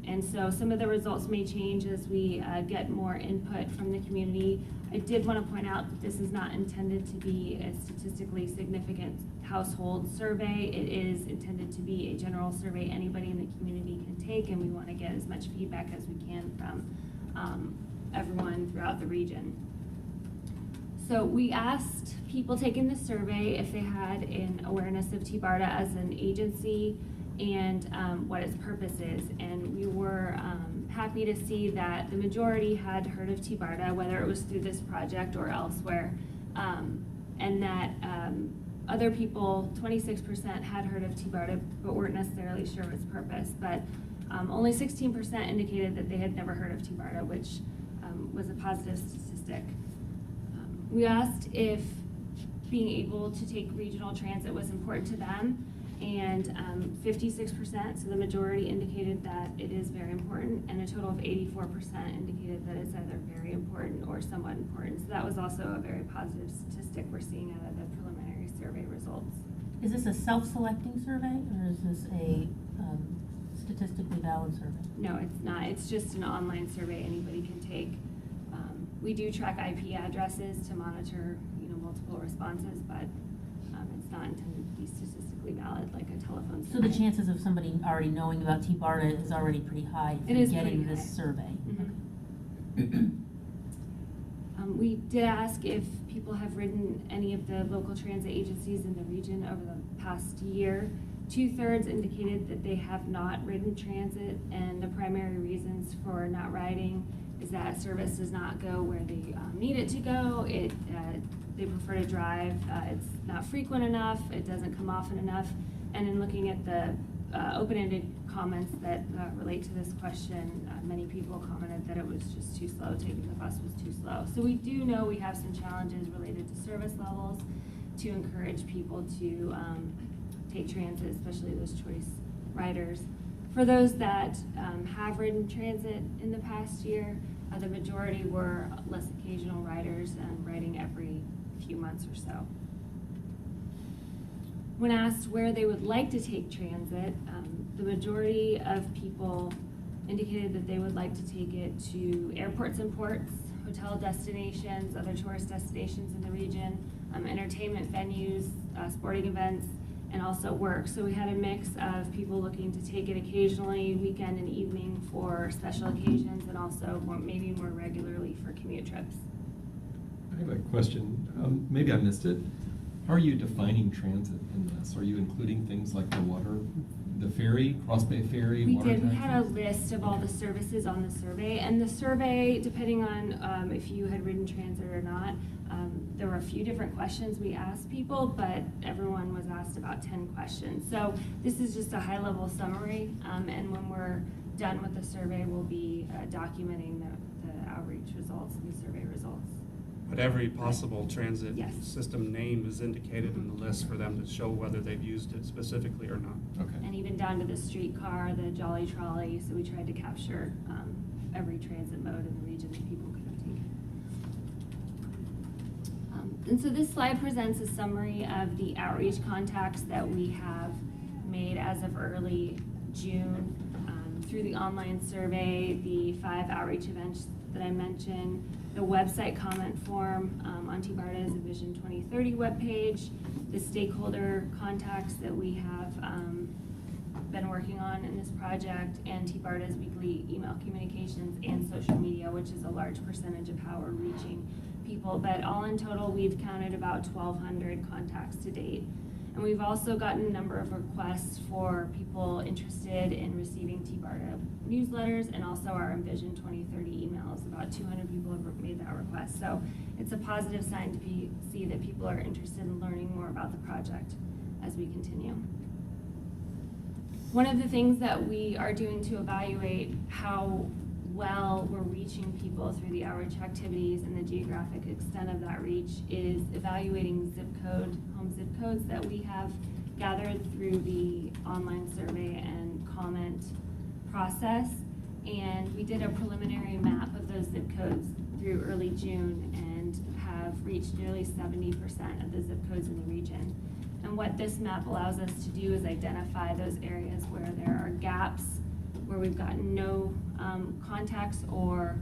And so some of the results may change as we get more input from the community. I did want to point out that this is not intended to be a statistically significant household survey. It is intended to be a general survey anybody in the community can take, and we want to get as much feedback as we can from everyone throughout the region. So we asked people taking the survey if they had an awareness of TBARTA as an agency and what its purpose is. And we were happy to see that the majority had heard of TBARTA, whether it was through this project or elsewhere, and that other people, 26% had heard of TBARTA but weren't necessarily sure of its purpose. But only 16% indicated that they had never heard of TBARTA, which was a positive statistic. We asked if being able to take regional transit was important to them, and 56%, so the majority, indicated that it is very important, and a total of 84% indicated that it's either very important or somewhat important. So that was also a very positive statistic we're seeing out of the preliminary survey results. Is this a self-selecting survey, or is this a statistically valid survey? No, it's not. It's just an online survey anybody can take. We do track IP addresses to monitor, multiple responses, but it's not intended to be statistically valid like a telephone survey. So the chances of somebody already knowing about TBARTA is already pretty high for getting this survey. Mm-hmm. We did ask if people have ridden any of the local transit agencies in the region over the past year. 2/3 indicated that they have not ridden transit, and the primary reasons for not riding is that service does not go where they need it to go. They prefer to drive. It's not frequent enough. It doesn't come often enough. And in looking at the open-ended comments that relate to this question, many people commented that it was just too slow. Taking the bus was too slow. So we do know we have some challenges related to service levels to encourage people to take transit, especially those choice riders. For those that have ridden transit in the past year, the majority were less occasional riders and riding every few months or so. When asked where they would like to take transit, the majority of people indicated that they would like to take it to airports and ports, hotel destinations, other tourist destinations in the region, entertainment venues, sporting events, and also work. So we had a mix of people looking to take it occasionally, weekend and evening for special occasions, and also maybe more regularly for commute trips. I have a question. Maybe I missed it. How are you defining transit in this? Are you including things like the ferry, Cross Bay Ferry, We water did. We taxis? had a list of all the services on the survey, and the survey, depending on if you had ridden transit or not, there were a few different questions we asked people, but everyone was asked about 10 questions. So this is just a high-level summary, and when we're done with the survey, we'll be documenting the outreach results and the survey results. But every possible transit Yes. system name is indicated in the list for them to show whether they've used it specifically or not. Okay. And even down to the streetcar, the Jolly Trolley, so we tried to capture every transit mode in the region that people could have taken. And so this slide presents a summary of the outreach contacts that we have made as of early June through the online survey, the 5 outreach events that I mentioned, the website comment form on TBARTA's Vision 2030 webpage, the stakeholder contacts that we have been working on in this project, and TBARTA's weekly email communications and social media, which which is a large percentage of how we're reaching people. But all in total, we've counted about 1,200 contacts to date. And we've also gotten a number of requests for people interested in receiving TBARTA newsletters and also our Envision 2030 emails. About 200 people have made that request. So it's a positive sign to see that people are interested in learning more about the project as we continue. One of the things that we are doing to evaluate how well we're reaching people through the outreach activities and the geographic extent of that reach is evaluating home zip codes that we have gathered through the online survey and comment process. And we did a preliminary map of those zip codes through early June and have reached nearly 70% of the zip codes in the region. And what this map allows us to do is identify those areas where there are gaps, where we've gotten no contacts or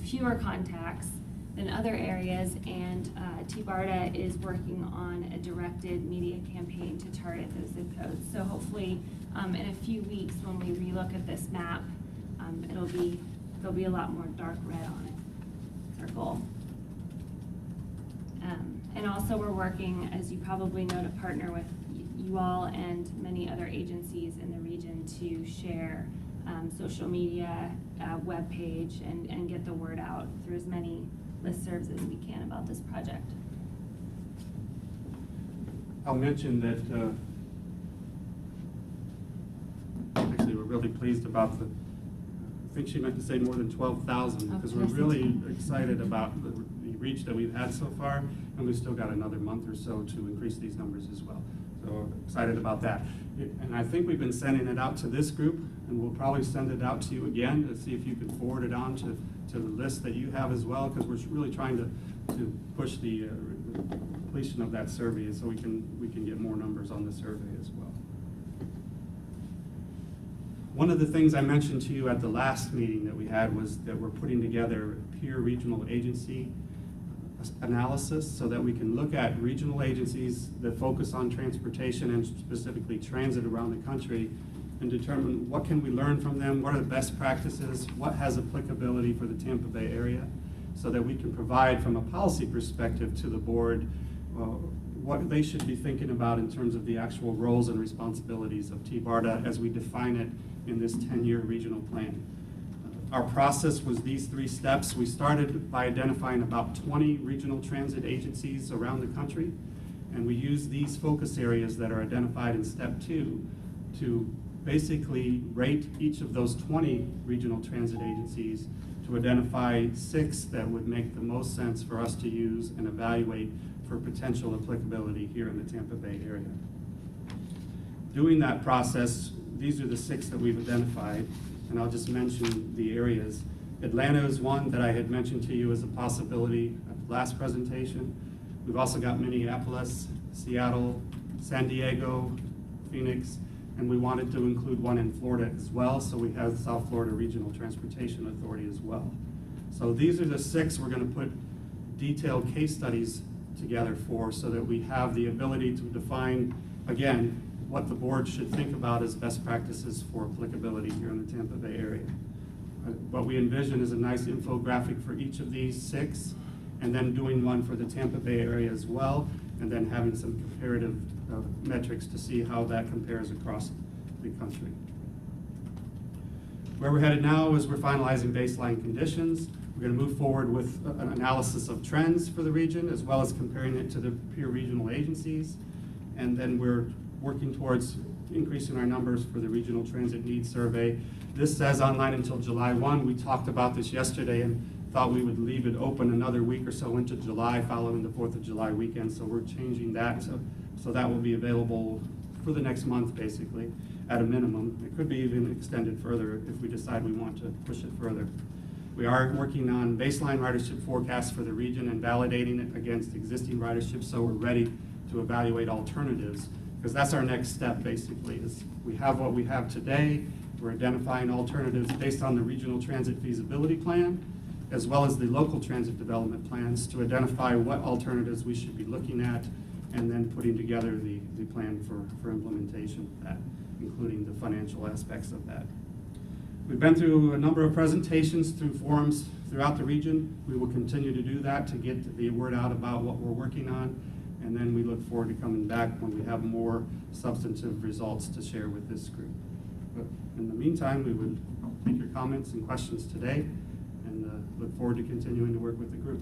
fewer contacts than other areas, and TBARTA is working on a directed media campaign to target those zip codes. So hopefully in a few weeks when we relook at this map, there'll be a lot more dark red on it. That's our goal. And also we're working, as you probably know, to partner with you all and many other agencies in the region to share social media, web page, and get the word out through as many listservs as we can about this project. I'll mention that actually we're really pleased about I think she meant to say more than 12,000, because we're really excited about the reach that we've had so far, and we've still got another month or so to increase these numbers as well. So excited about that. And I think we've been sending it out to this group, and we'll probably send it out to you again to see if you can forward it on to the list that you have as well, because we're really trying to push the completion of that survey so we can get more numbers on the survey as well. One of the things I mentioned to you at the last meeting that we had was that we're putting together a peer regional agency analysis so that we can look at regional agencies that focus on transportation and specifically transit around the country and determine what can we learn from them, what are the best practices, what has applicability for the Tampa Bay area, so that we can provide from a policy perspective to the board what they should be thinking about in terms of the actual roles and responsibilities of TBARTA as we define it in this 10-year regional plan. Our process was these 3 steps. We started by identifying about 20 regional transit agencies around the country, and we used these focus areas that are identified in step 2 to basically rate each of those 20 regional transit agencies to identify 6 that would make the most sense for us to use and evaluate for potential applicability here in the Tampa Bay area. Doing that process, these are the 6 that we've identified, and I'll just mention the areas. Atlanta is one that I had mentioned to you as a possibility at the last presentation. We've also got Minneapolis, Seattle, San Diego, Phoenix, and we wanted to include one in Florida as well, so we have South Florida Regional Transportation Authority as well. So these are the 6 we're going to put detailed case studies together for, so that we have the ability to define, again, what the board should think about as best practices for applicability here in the Tampa Bay area. What we envision is a nice infographic for each of these 6, and then doing one for the Tampa Bay area as well, and then having some comparative metrics to see how that compares across the country. Where we're headed now is we're finalizing baseline conditions. We're going to move forward with an analysis of trends for the region, as well as comparing it to the peer regional agencies. And then we're working towards increasing our numbers for the Regional Transit Needs Survey. This says online until July 1. We talked about this yesterday and thought we would leave it open another week or so into July following the 4th of July weekend. So we're changing that. So that will be available for the next month, basically, at a minimum. It could be even extended further if we decide we want to push it further. We are working on baseline ridership forecasts for the region and validating it against existing ridership, so we're ready to evaluate alternatives, because that's our next step, basically, is we have what we have today. We're identifying alternatives based on the regional transit feasibility plan, as well as the local transit development plans, to identify what alternatives we should be looking at, and then putting together the plan for implementation of that, including the financial aspects of that. We've been through a number of presentations through forums throughout the region. We will continue to do that to get the word out about what we're working on. And then we look forward to coming back when we have more substantive results to share with this group. But in the meantime, we would take your comments and questions today, and look forward to continuing to work with the group.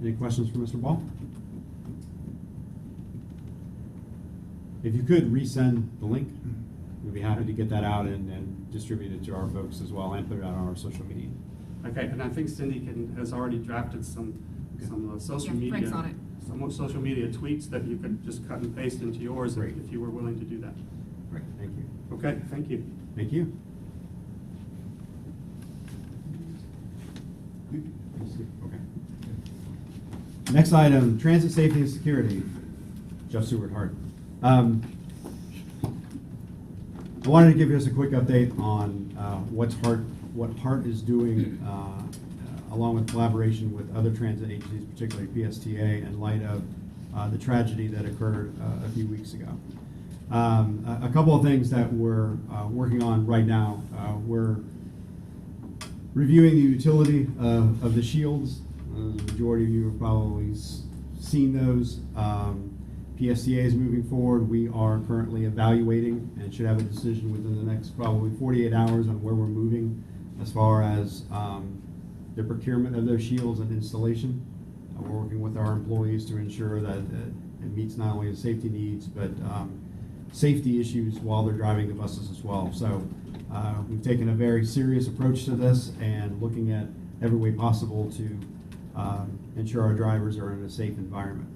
Any questions for Mr. Ball? If you could resend the link, we'd be happy to get that out and distribute it to our folks as well, and put it out on our social media. Okay, and I think Cindy has already drafted some social Yeah, media. Frank's on it. Some social media tweets that you could just cut and paste into yours Great. if you were willing to do that. Great, thank you. Okay, thank you. Thank you. Okay. Next item, transit safety and security. Jeff Seward, Hart. I wanted to give you just a quick update on what Hart is doing along with collaboration with other transit agencies, particularly PSTA, in light of the tragedy that occurred a few weeks ago. A couple of things that we're working on right now. We're reviewing the utility of the shields. The majority of you have probably seen those. PSTA is moving forward. We are currently evaluating and should have a decision within the next probably 48 hours on where we're moving as far as the procurement of those shields and installation. We're working with our employees to ensure that it meets not only the safety needs, but safety issues while they're driving the buses as well. So we've taken a very serious approach to this and looking at every way possible to ensure our drivers are in a safe environment.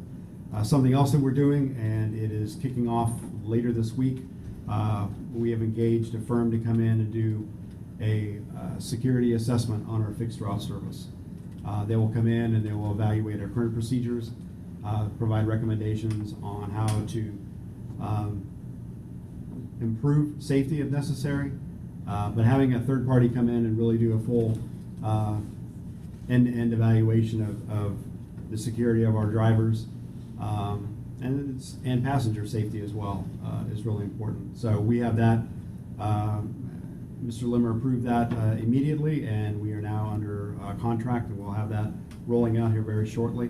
Something else that we're doing, and it is kicking off later this week, we have engaged a firm to come in and do a security assessment on our fixed route service. They will come in and they will evaluate our current procedures, provide recommendations on how to improve safety if necessary, but having a third party come in and really do a full end-to-end evaluation of the security of our drivers and passenger safety as well is really important. So we have that. Mr. Limmer approved that immediately, and we are now under contract, and we'll have that rolling out here very shortly.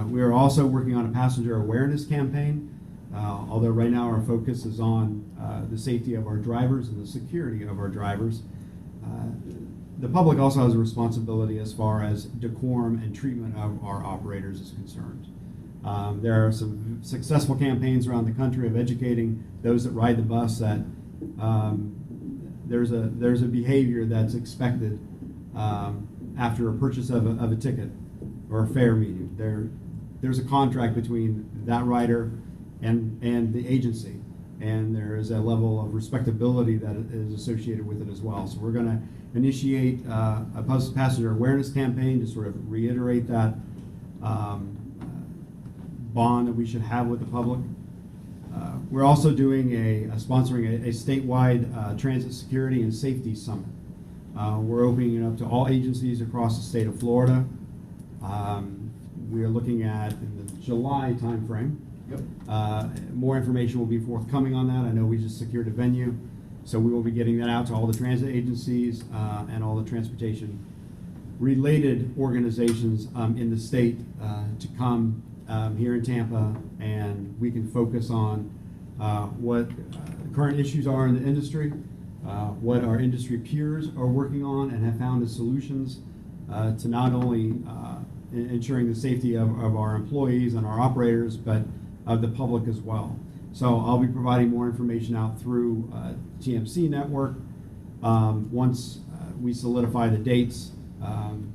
We are also working on a passenger awareness campaign, although right now our focus is on the safety of our drivers and the security of our drivers. The public also has a responsibility as far as decorum and treatment of our operators is concerned. There are some successful campaigns around the country of educating those that ride the bus that there's a behavior that's expected after a purchase of a ticket or a fare meeting. There's a contract between that rider and the agency, and there is a level of respectability that is associated with it as well. So we're going to initiate a passenger awareness campaign to sort of reiterate that bond that we should have with the public. We're also doing sponsoring a statewide transit security and safety summit. We're opening it up to all agencies across the state of Florida. We are looking at in the July timeframe. Yep. More information will be forthcoming on that. I know we just secured a venue, so we will be getting that out to all the transit agencies and all the transportation related organizations in the state to come here in Tampa, and we can focus on what the current issues are in the industry, what our industry peers are working on and have found as solutions to not only ensuring the safety of our employees and our operators, but of the public as well. So I'll be providing more information out through TMC network once we solidify the dates,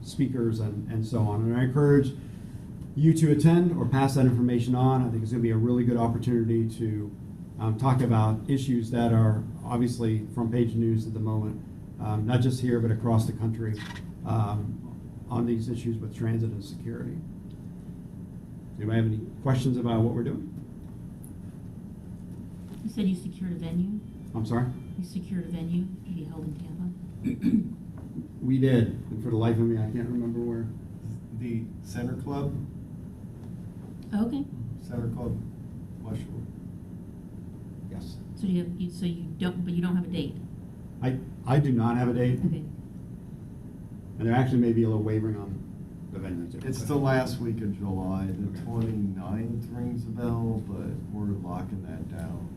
speakers, and so on. And I encourage you to attend or pass that information on. I think it's going to be a really good opportunity to talk about issues that are obviously front page news at the moment, not just here but across the country on these issues with transit and security. Does anybody have any questions about what we're doing? You said you secured a venue? I'm sorry? You secured a venue to be held in Tampa? We did, and for the life of me, I can't remember where. The Center Club? Okay. Center Club, West Shore. Yes. So you don't have a date? I do not have a date. Okay. And there actually may be a little wavering on the venue too. It's the last week of July, the 29th rings a bell, but we're locking that down.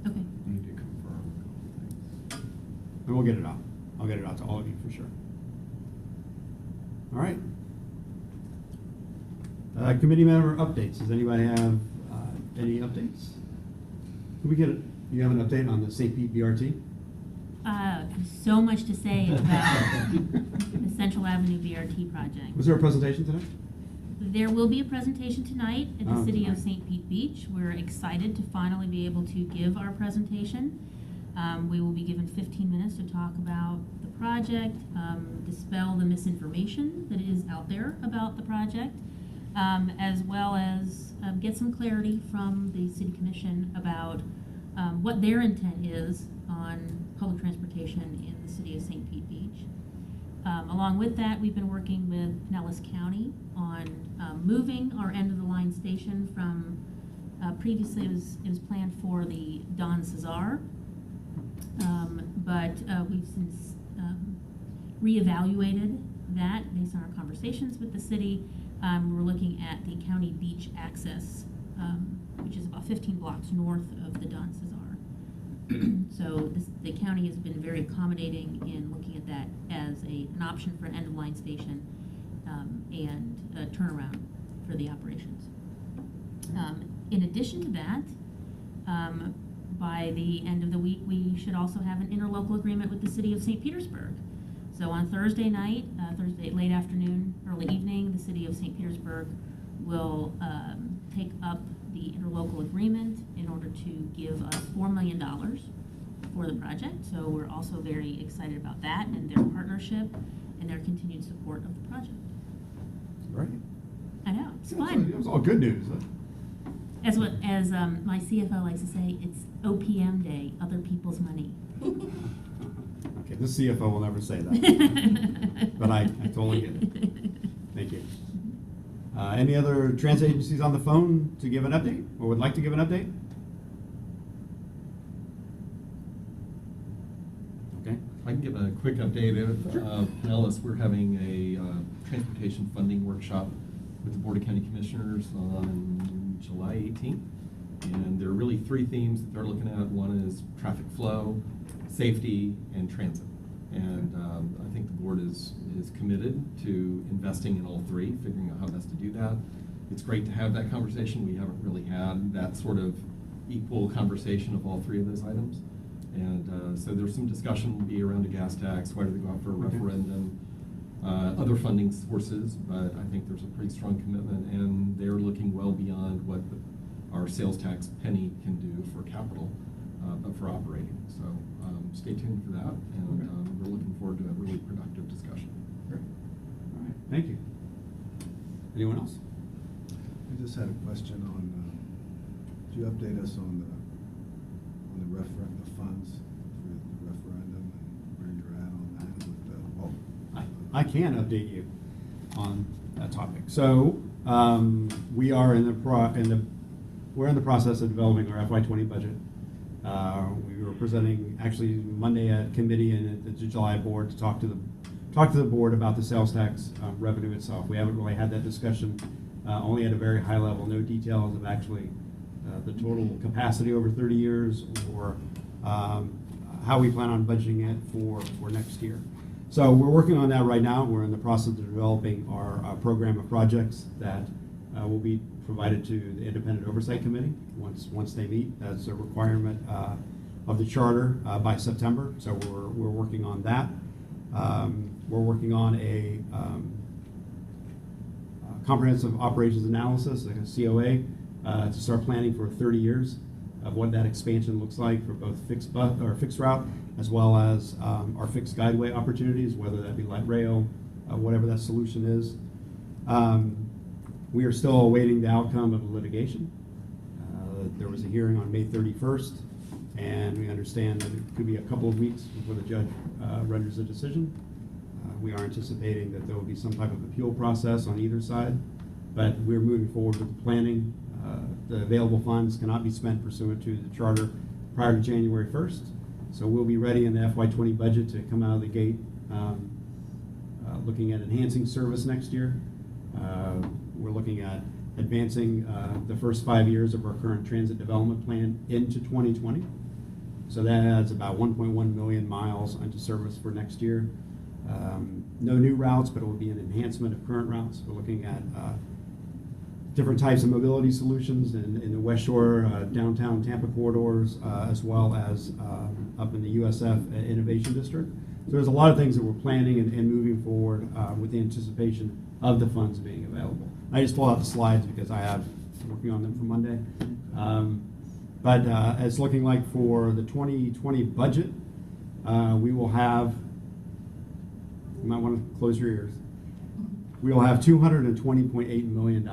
Okay. Need to confirm a couple things. And we'll get it out. I'll get it out to all of you for sure. All right. Committee member updates. Does anybody have any updates? Can we get it? You have an update on the St Pete Vrt? So much to say about the Central Avenue BRT project. Was there a presentation today? There will be a presentation tonight at the Oh, city of tonight. St. Pete Beach. We're excited to finally be able to give our presentation. We will be given 15 minutes to talk about the project, dispel the misinformation that is out there about the project, as well as get some clarity from the city commission about what their intent is on public transportation in the city of St. Pete Beach. Along with that, we've been working with Pinellas County on moving our end-of-the-line station from, previously it was planned for the Don Cesar, but we've since reevaluated that based on our conversations with the city. We're looking at the county beach access, which is about 15 blocks north of the Don Cesar. So the county has been very accommodating in looking at that as an option for an end-of-line station and a turnaround for the operations. In addition to that, by the end of the week, we should also have an interlocal agreement with the city of St. Petersburg. So on Thursday night, Thursday late afternoon, early evening, the city of St. Petersburg will take up the interlocal agreement in order to give us $4 million for the project. So we're also very excited about that and their partnership and their continued support of the project. Right. I know, it's It fun. was all good news. As my CFO likes to say, it's OPM day, other people's money. Okay, this CFO will never say that. But I totally get it. Thank you. Any other transit agencies on the phone to give an update or would like to give an update? Okay. I can give a quick update. Pinellas, we're having a transportation funding workshop with the Board of County Commissioners on July 18th. And there are really three themes that they're looking at. One is traffic flow, safety, and transit. And I think the board is committed to investing in all three, figuring out how best to do that. It's great to have that conversation. We haven't really had that sort of equal conversation of all three of those items. And so there's some discussion will be around a gas tax, why do they go out for a referendum, other funding sources, but I think there's a pretty strong commitment, and they're looking well beyond what our sales tax penny can do for capital, but for operating. So stay tuned for that, and we're looking forward to a really productive discussion. Great. All right, thank you. Anyone else? I just had a question on, could you update us on the funds for the referendum and where you're at on that with the, I can update you on that topic. So we are we're in the process of developing our FY20 budget. We were presenting actually Monday at committee and at the July board to talk to the board about the sales tax revenue itself. We haven't really had that discussion, only at a very high level, no details of actually the total capacity over 30 years or how we plan on budgeting it for next year. So we're working on that right now. We're in the process of developing our program of projects that will be provided to the Independent Oversight Committee once they meet. That's a requirement of the charter by September. So we're working on that. We're working on a comprehensive operations analysis, like a COA, to start planning for 30 years of what that expansion looks like for both fixed route as well as our fixed guideway opportunities, whether that be light rail, whatever that solution is. We are still awaiting the outcome of the litigation. There was a hearing on May 31st, and we understand that it could be a couple of weeks before the judge renders a decision. We are anticipating that there will be some type of appeal process on either side, but we're moving forward with the planning. The available funds cannot be spent pursuant to the charter prior to January 1st. So we'll be ready in the FY20 budget to come out of the gate looking at enhancing service next year. We're looking at advancing the first 5 years of our current transit development plan into 2020. So that adds about 1.1 million miles into service for next year. No new routes, but it will be an enhancement of current routes. We're looking at different types of mobility solutions in the West Shore, downtown Tampa corridors, as well as up in the USF Innovation District. So there's a lot of things that we're planning and moving forward with the anticipation of the funds being available. I just pulled out the slides because I'm working on them for Monday. But it's looking like for the 2020 budget, we will have, you might want to close your ears, we will have $220.8 million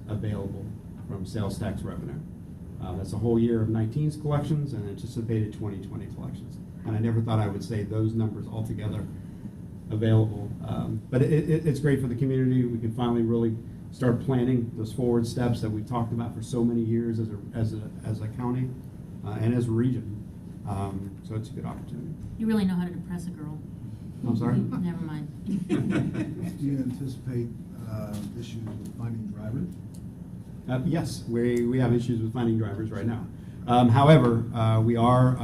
available from sales tax revenue. That's a whole year of 19's collections and anticipated 2020 collections. And I never thought I would say those numbers altogether available. But it's great for the community. We can finally really start planning those forward steps that we've talked about for so many years as a county and as a region. So it's a good opportunity. You really know how to depress a girl. I'm sorry? Never mind. Do you anticipate issues with finding drivers? Yes, we have issues with finding drivers right now. However, we are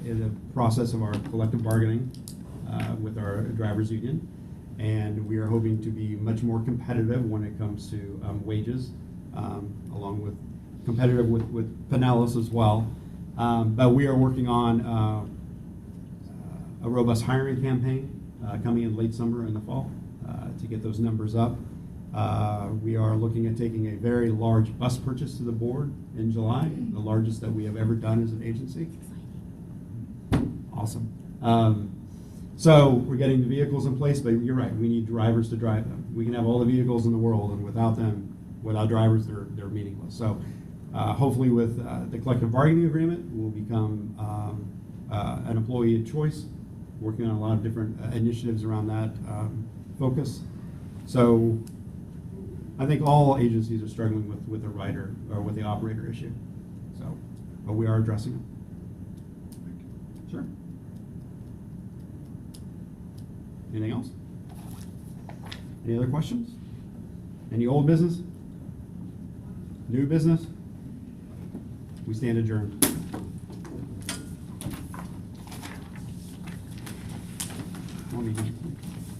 in the process of our collective bargaining with our drivers union, and we are hoping to be much more competitive when it comes to wages, along with competitive with Pinellas as well. But we are working on a robust hiring campaign coming in late summer and the fall to get those numbers up. We are looking at taking a very large bus purchase to the board in July, the largest that we have ever done as an agency. Awesome. So we're getting the vehicles in place, but you're right, we need drivers to drive them. We can have all the vehicles in the world, and without them, without drivers, they're meaningless. So hopefully with the collective bargaining agreement, we'll become an employee of choice, working on a lot of different initiatives around that focus. So I think all agencies are struggling with the rider or with the operator issue. So, but we are addressing it. Sure. Anything else? Any other questions? Any old business? New business? We stand adjourned.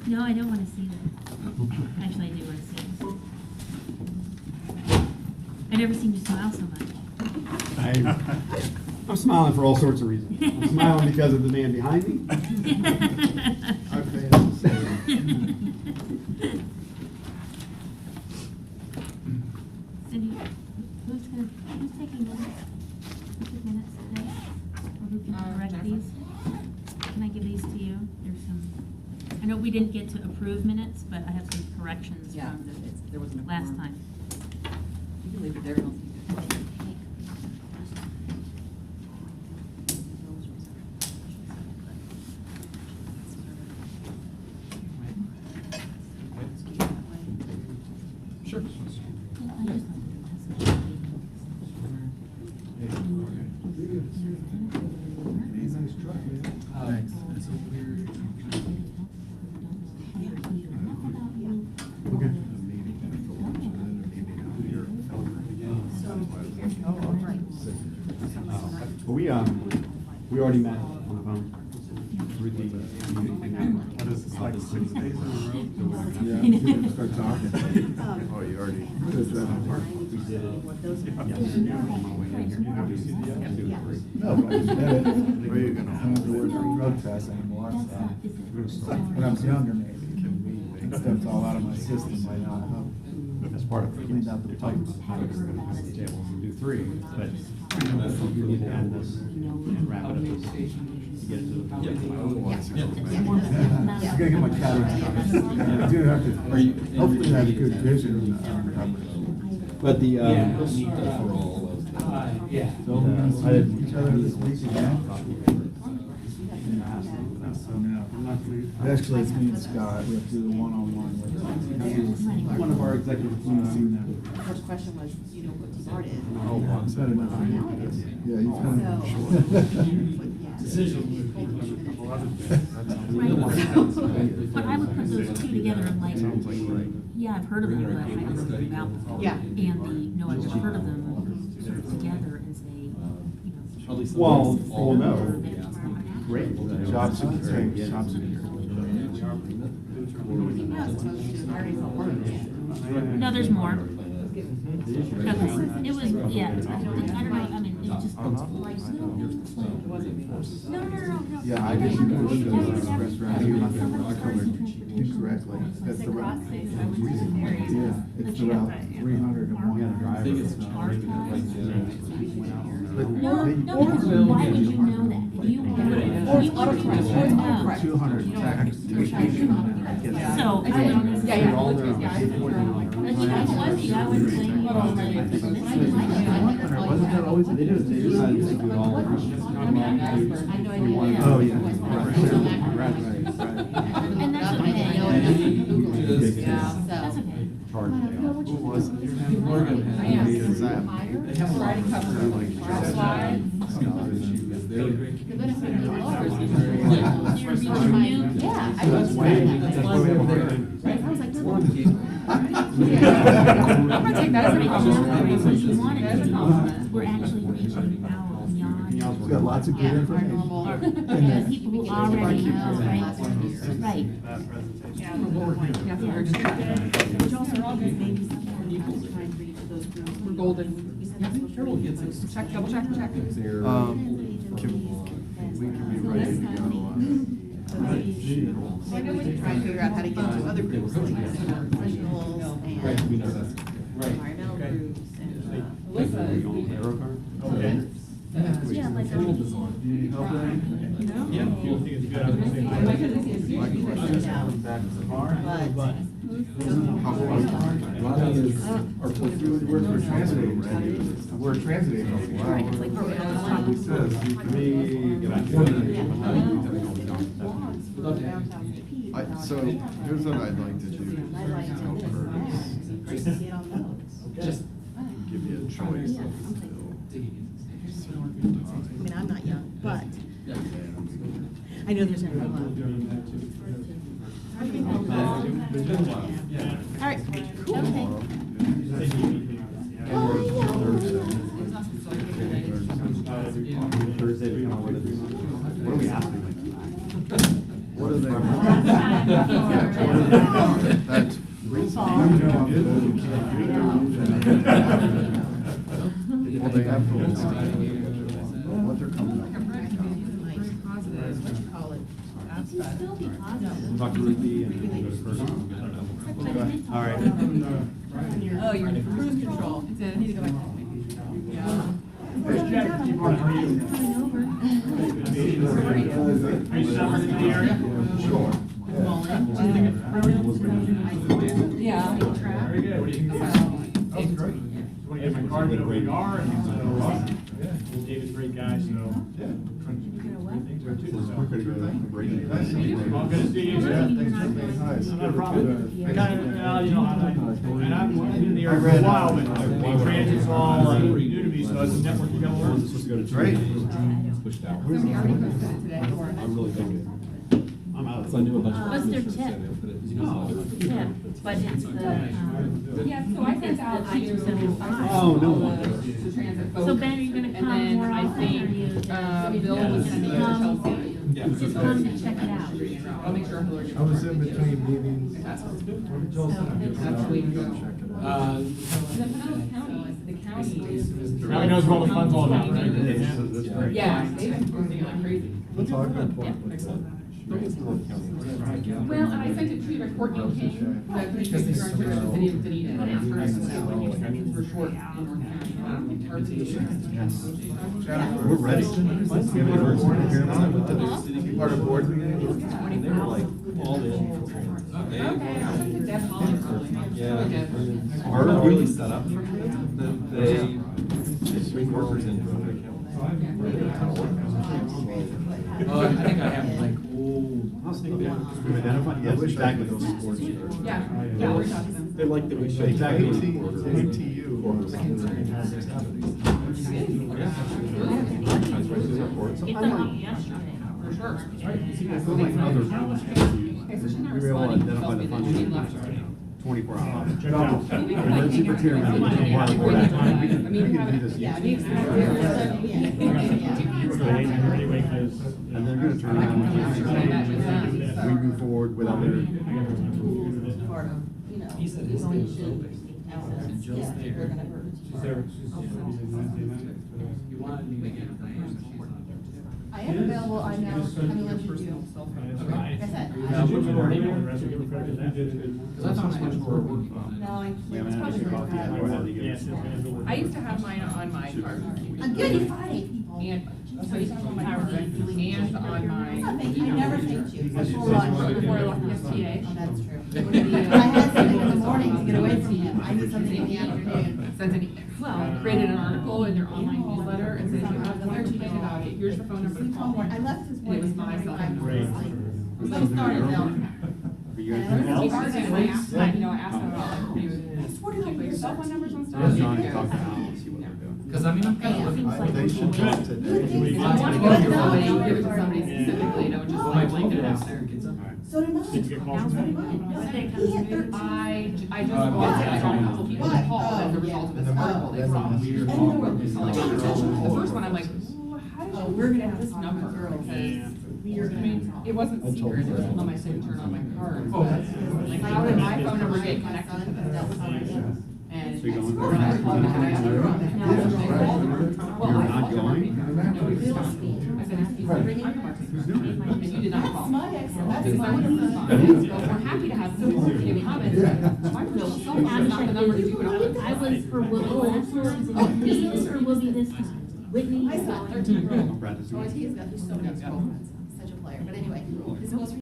No, I don't want to see that. Actually, I do want to see it. I've never seen you smile so much. I'm smiling for all sorts of reasons. I'm smiling because of the man behind me. Our fans is saying. Cindy, who's taking minutes? Who took minutes today? Or who can correct Jennifer. these? Can I give these to you? There's some, I know we didn't get to approve minutes, but I have some corrections Yeah, from there wasn't a last quorum. time. You can leave it there. I don't think it- Sure. Nice truck, man. It's a weird. Okay. We already met on the phone. With the, What is this, like 6 days in a row? Yeah, you can start talking. Oh, you already. we did it. No, but I just did it. Where you gonna have to work on drug tests anymore, so. When I was younger, maybe. Stuff's all out of my system by now. As part of Cleaned out the talking pipes. about the table, we'll do 3, but you need to add this and wrap it up to get it to the. I gotta get my cataracts done. I do have to, hopefully I have good vision. But the, Need that for all of them. Yeah. So, I didn't each other this week again. No. Actually, it's me and Scott, we have to do the one-on-one with. One of our executive team. The first question was, you know what TBARTA is? Oh, well, it's better than I know. Yeah, you've been short. Decision. But I would put those two together and like, yeah, I've heard of them, but I don't know anything about them. Yeah. And the, no, I've never heard of them, sort of together and say, you know. Well, no. Great. Job security, job security. No, there's more. Okay, it was, yeah, I don't know, I mean, it just looks like no. Yeah, I guess you could express route incorrectly. That's the route. Yeah, it's the route 300 and No, because why would you know that? If you wouldn't know. 200. So, I wouldn't necessarily. Like, you know, one thing I would blame you on, like, Wasn't that always? They just decided to do it all. Oh, yeah. and that's okay. That's okay. Who was it? Morgan. Is that? They have a writing cover. Slide. Yeah. That's way. That's why we have a writing. I was like, I'm gonna take that as an We're actually reaching out beyond. It's got lots of good information. And people who already know, right? Right. We're golden. Check, double check, check. We can be ready to go. I know we can try and figure out how to get to other groups, like professionals and environmental groups and. Yeah, like. We're a transit agency. We said, so here's what I'd like to do. Just give you a choice. I mean, I'm not young, but I know there's a lot. All right, cool. Thursday to come up with it. What are we asking? What are they? That's. Well, they have to. What they're coming up. Still be positive. Talk to Ruthie and then go to first. All right. Oh, you're in cruise control. I need to go back. Yeah. Where's Jack? How are you? Are you suffering in the area? Sure. Yeah. Very good. What do you think? That was great. You want to get my card, get over where you are, and so David's a great guy, so. We're gonna go to break. Well, good to see you. No problem. You know, and I've been in the area for a while, but transit's all new to me, so it's a network you gotta learn. Supposed to go to Great. Pushed out. I'm really thinking. I'm out. So I knew a bunch of. What's their people tip? said it, but it was just like- Yeah, but it's the, Yeah, so I sent out the 275. Oh, no. the transit folks. So Ben, are you gonna And come then more I often, or think, are you? Bill was gonna meet with Chelsea. Just come to check it out. I'll make sure Hillary. I was in between meetings. Actually, the county is. Now he knows what all the fun's all about, right? That's great. Yeah, they've been posting like crazy. Let's talk about Well, and I sent it to Courtney King, the administrative director of the city of Dunedin, and asked her if that means we're short in North County. We're ready. Part of board meeting. And they were like all in for trans. Okay, I think that's all. Yeah. Our really set up for them, that they bring workers in from other counties. Well, I think I have like old. I was thinking, we've identified, yes, exactly those sports. Yeah, we're talking them. They like that we should. Exactly. It's up yesterday. For sure. We were able to identify the function 24 hours. Emergency procurement. We can do this. And they're gonna turn around. We move forward with other. He said his thing was open. And Jill's there. You wanted me to get it. I am available, I'm now, I'm lunch with you. Like I said. Because I thought much more working on it. No, I We it's haven't had probably any coffee yet. Go ahead, you get it. I used to have mine on my card. I'm good, you're fine. And, so I used to have on my card and on my. It's not fake. I never faked you. Before I left the STA. Oh, that's true. I had something in the morning to get away from you. I need something in the afternoon. Sent created an article in their online newsletter and said, if you have one or two things about it, here's the phone number to call. I left this And it was my cell phone number. So started now. Are you And gonna- I asked them about, like, you put your cell phone numbers on stuff. Yes, John, talk to Al and see what they're doing. Because I mean, I'm kind of looking. They should talk If today. you want to give it to somebody, give it to somebody specifically, don't just Well, my like blanket blanket it is out there, there. kids up. So did mine. Did you get calls from that? I just got a couple people that called as a result of this article they saw. The first one, I'm like, "Ooh, how did you, we're gonna have this number, because I mean, it wasn't secret, it wasn't on my signature and on my card. But, like, how did my phone number get connected to this? And. So you're going? Well, I not going? I said, "Excuse me, and you did not call. That's my ex, that's Because I would have responded, so we're happy to have people give comments. My personal cell phone is not the number to do it on. I was for Will last time, Whitney or Will be this time? Whitney. My son, 13-year-old. Brad, is Oh, doing- he's got, he's so many girlfriends. Such a player. But anyway, this goes for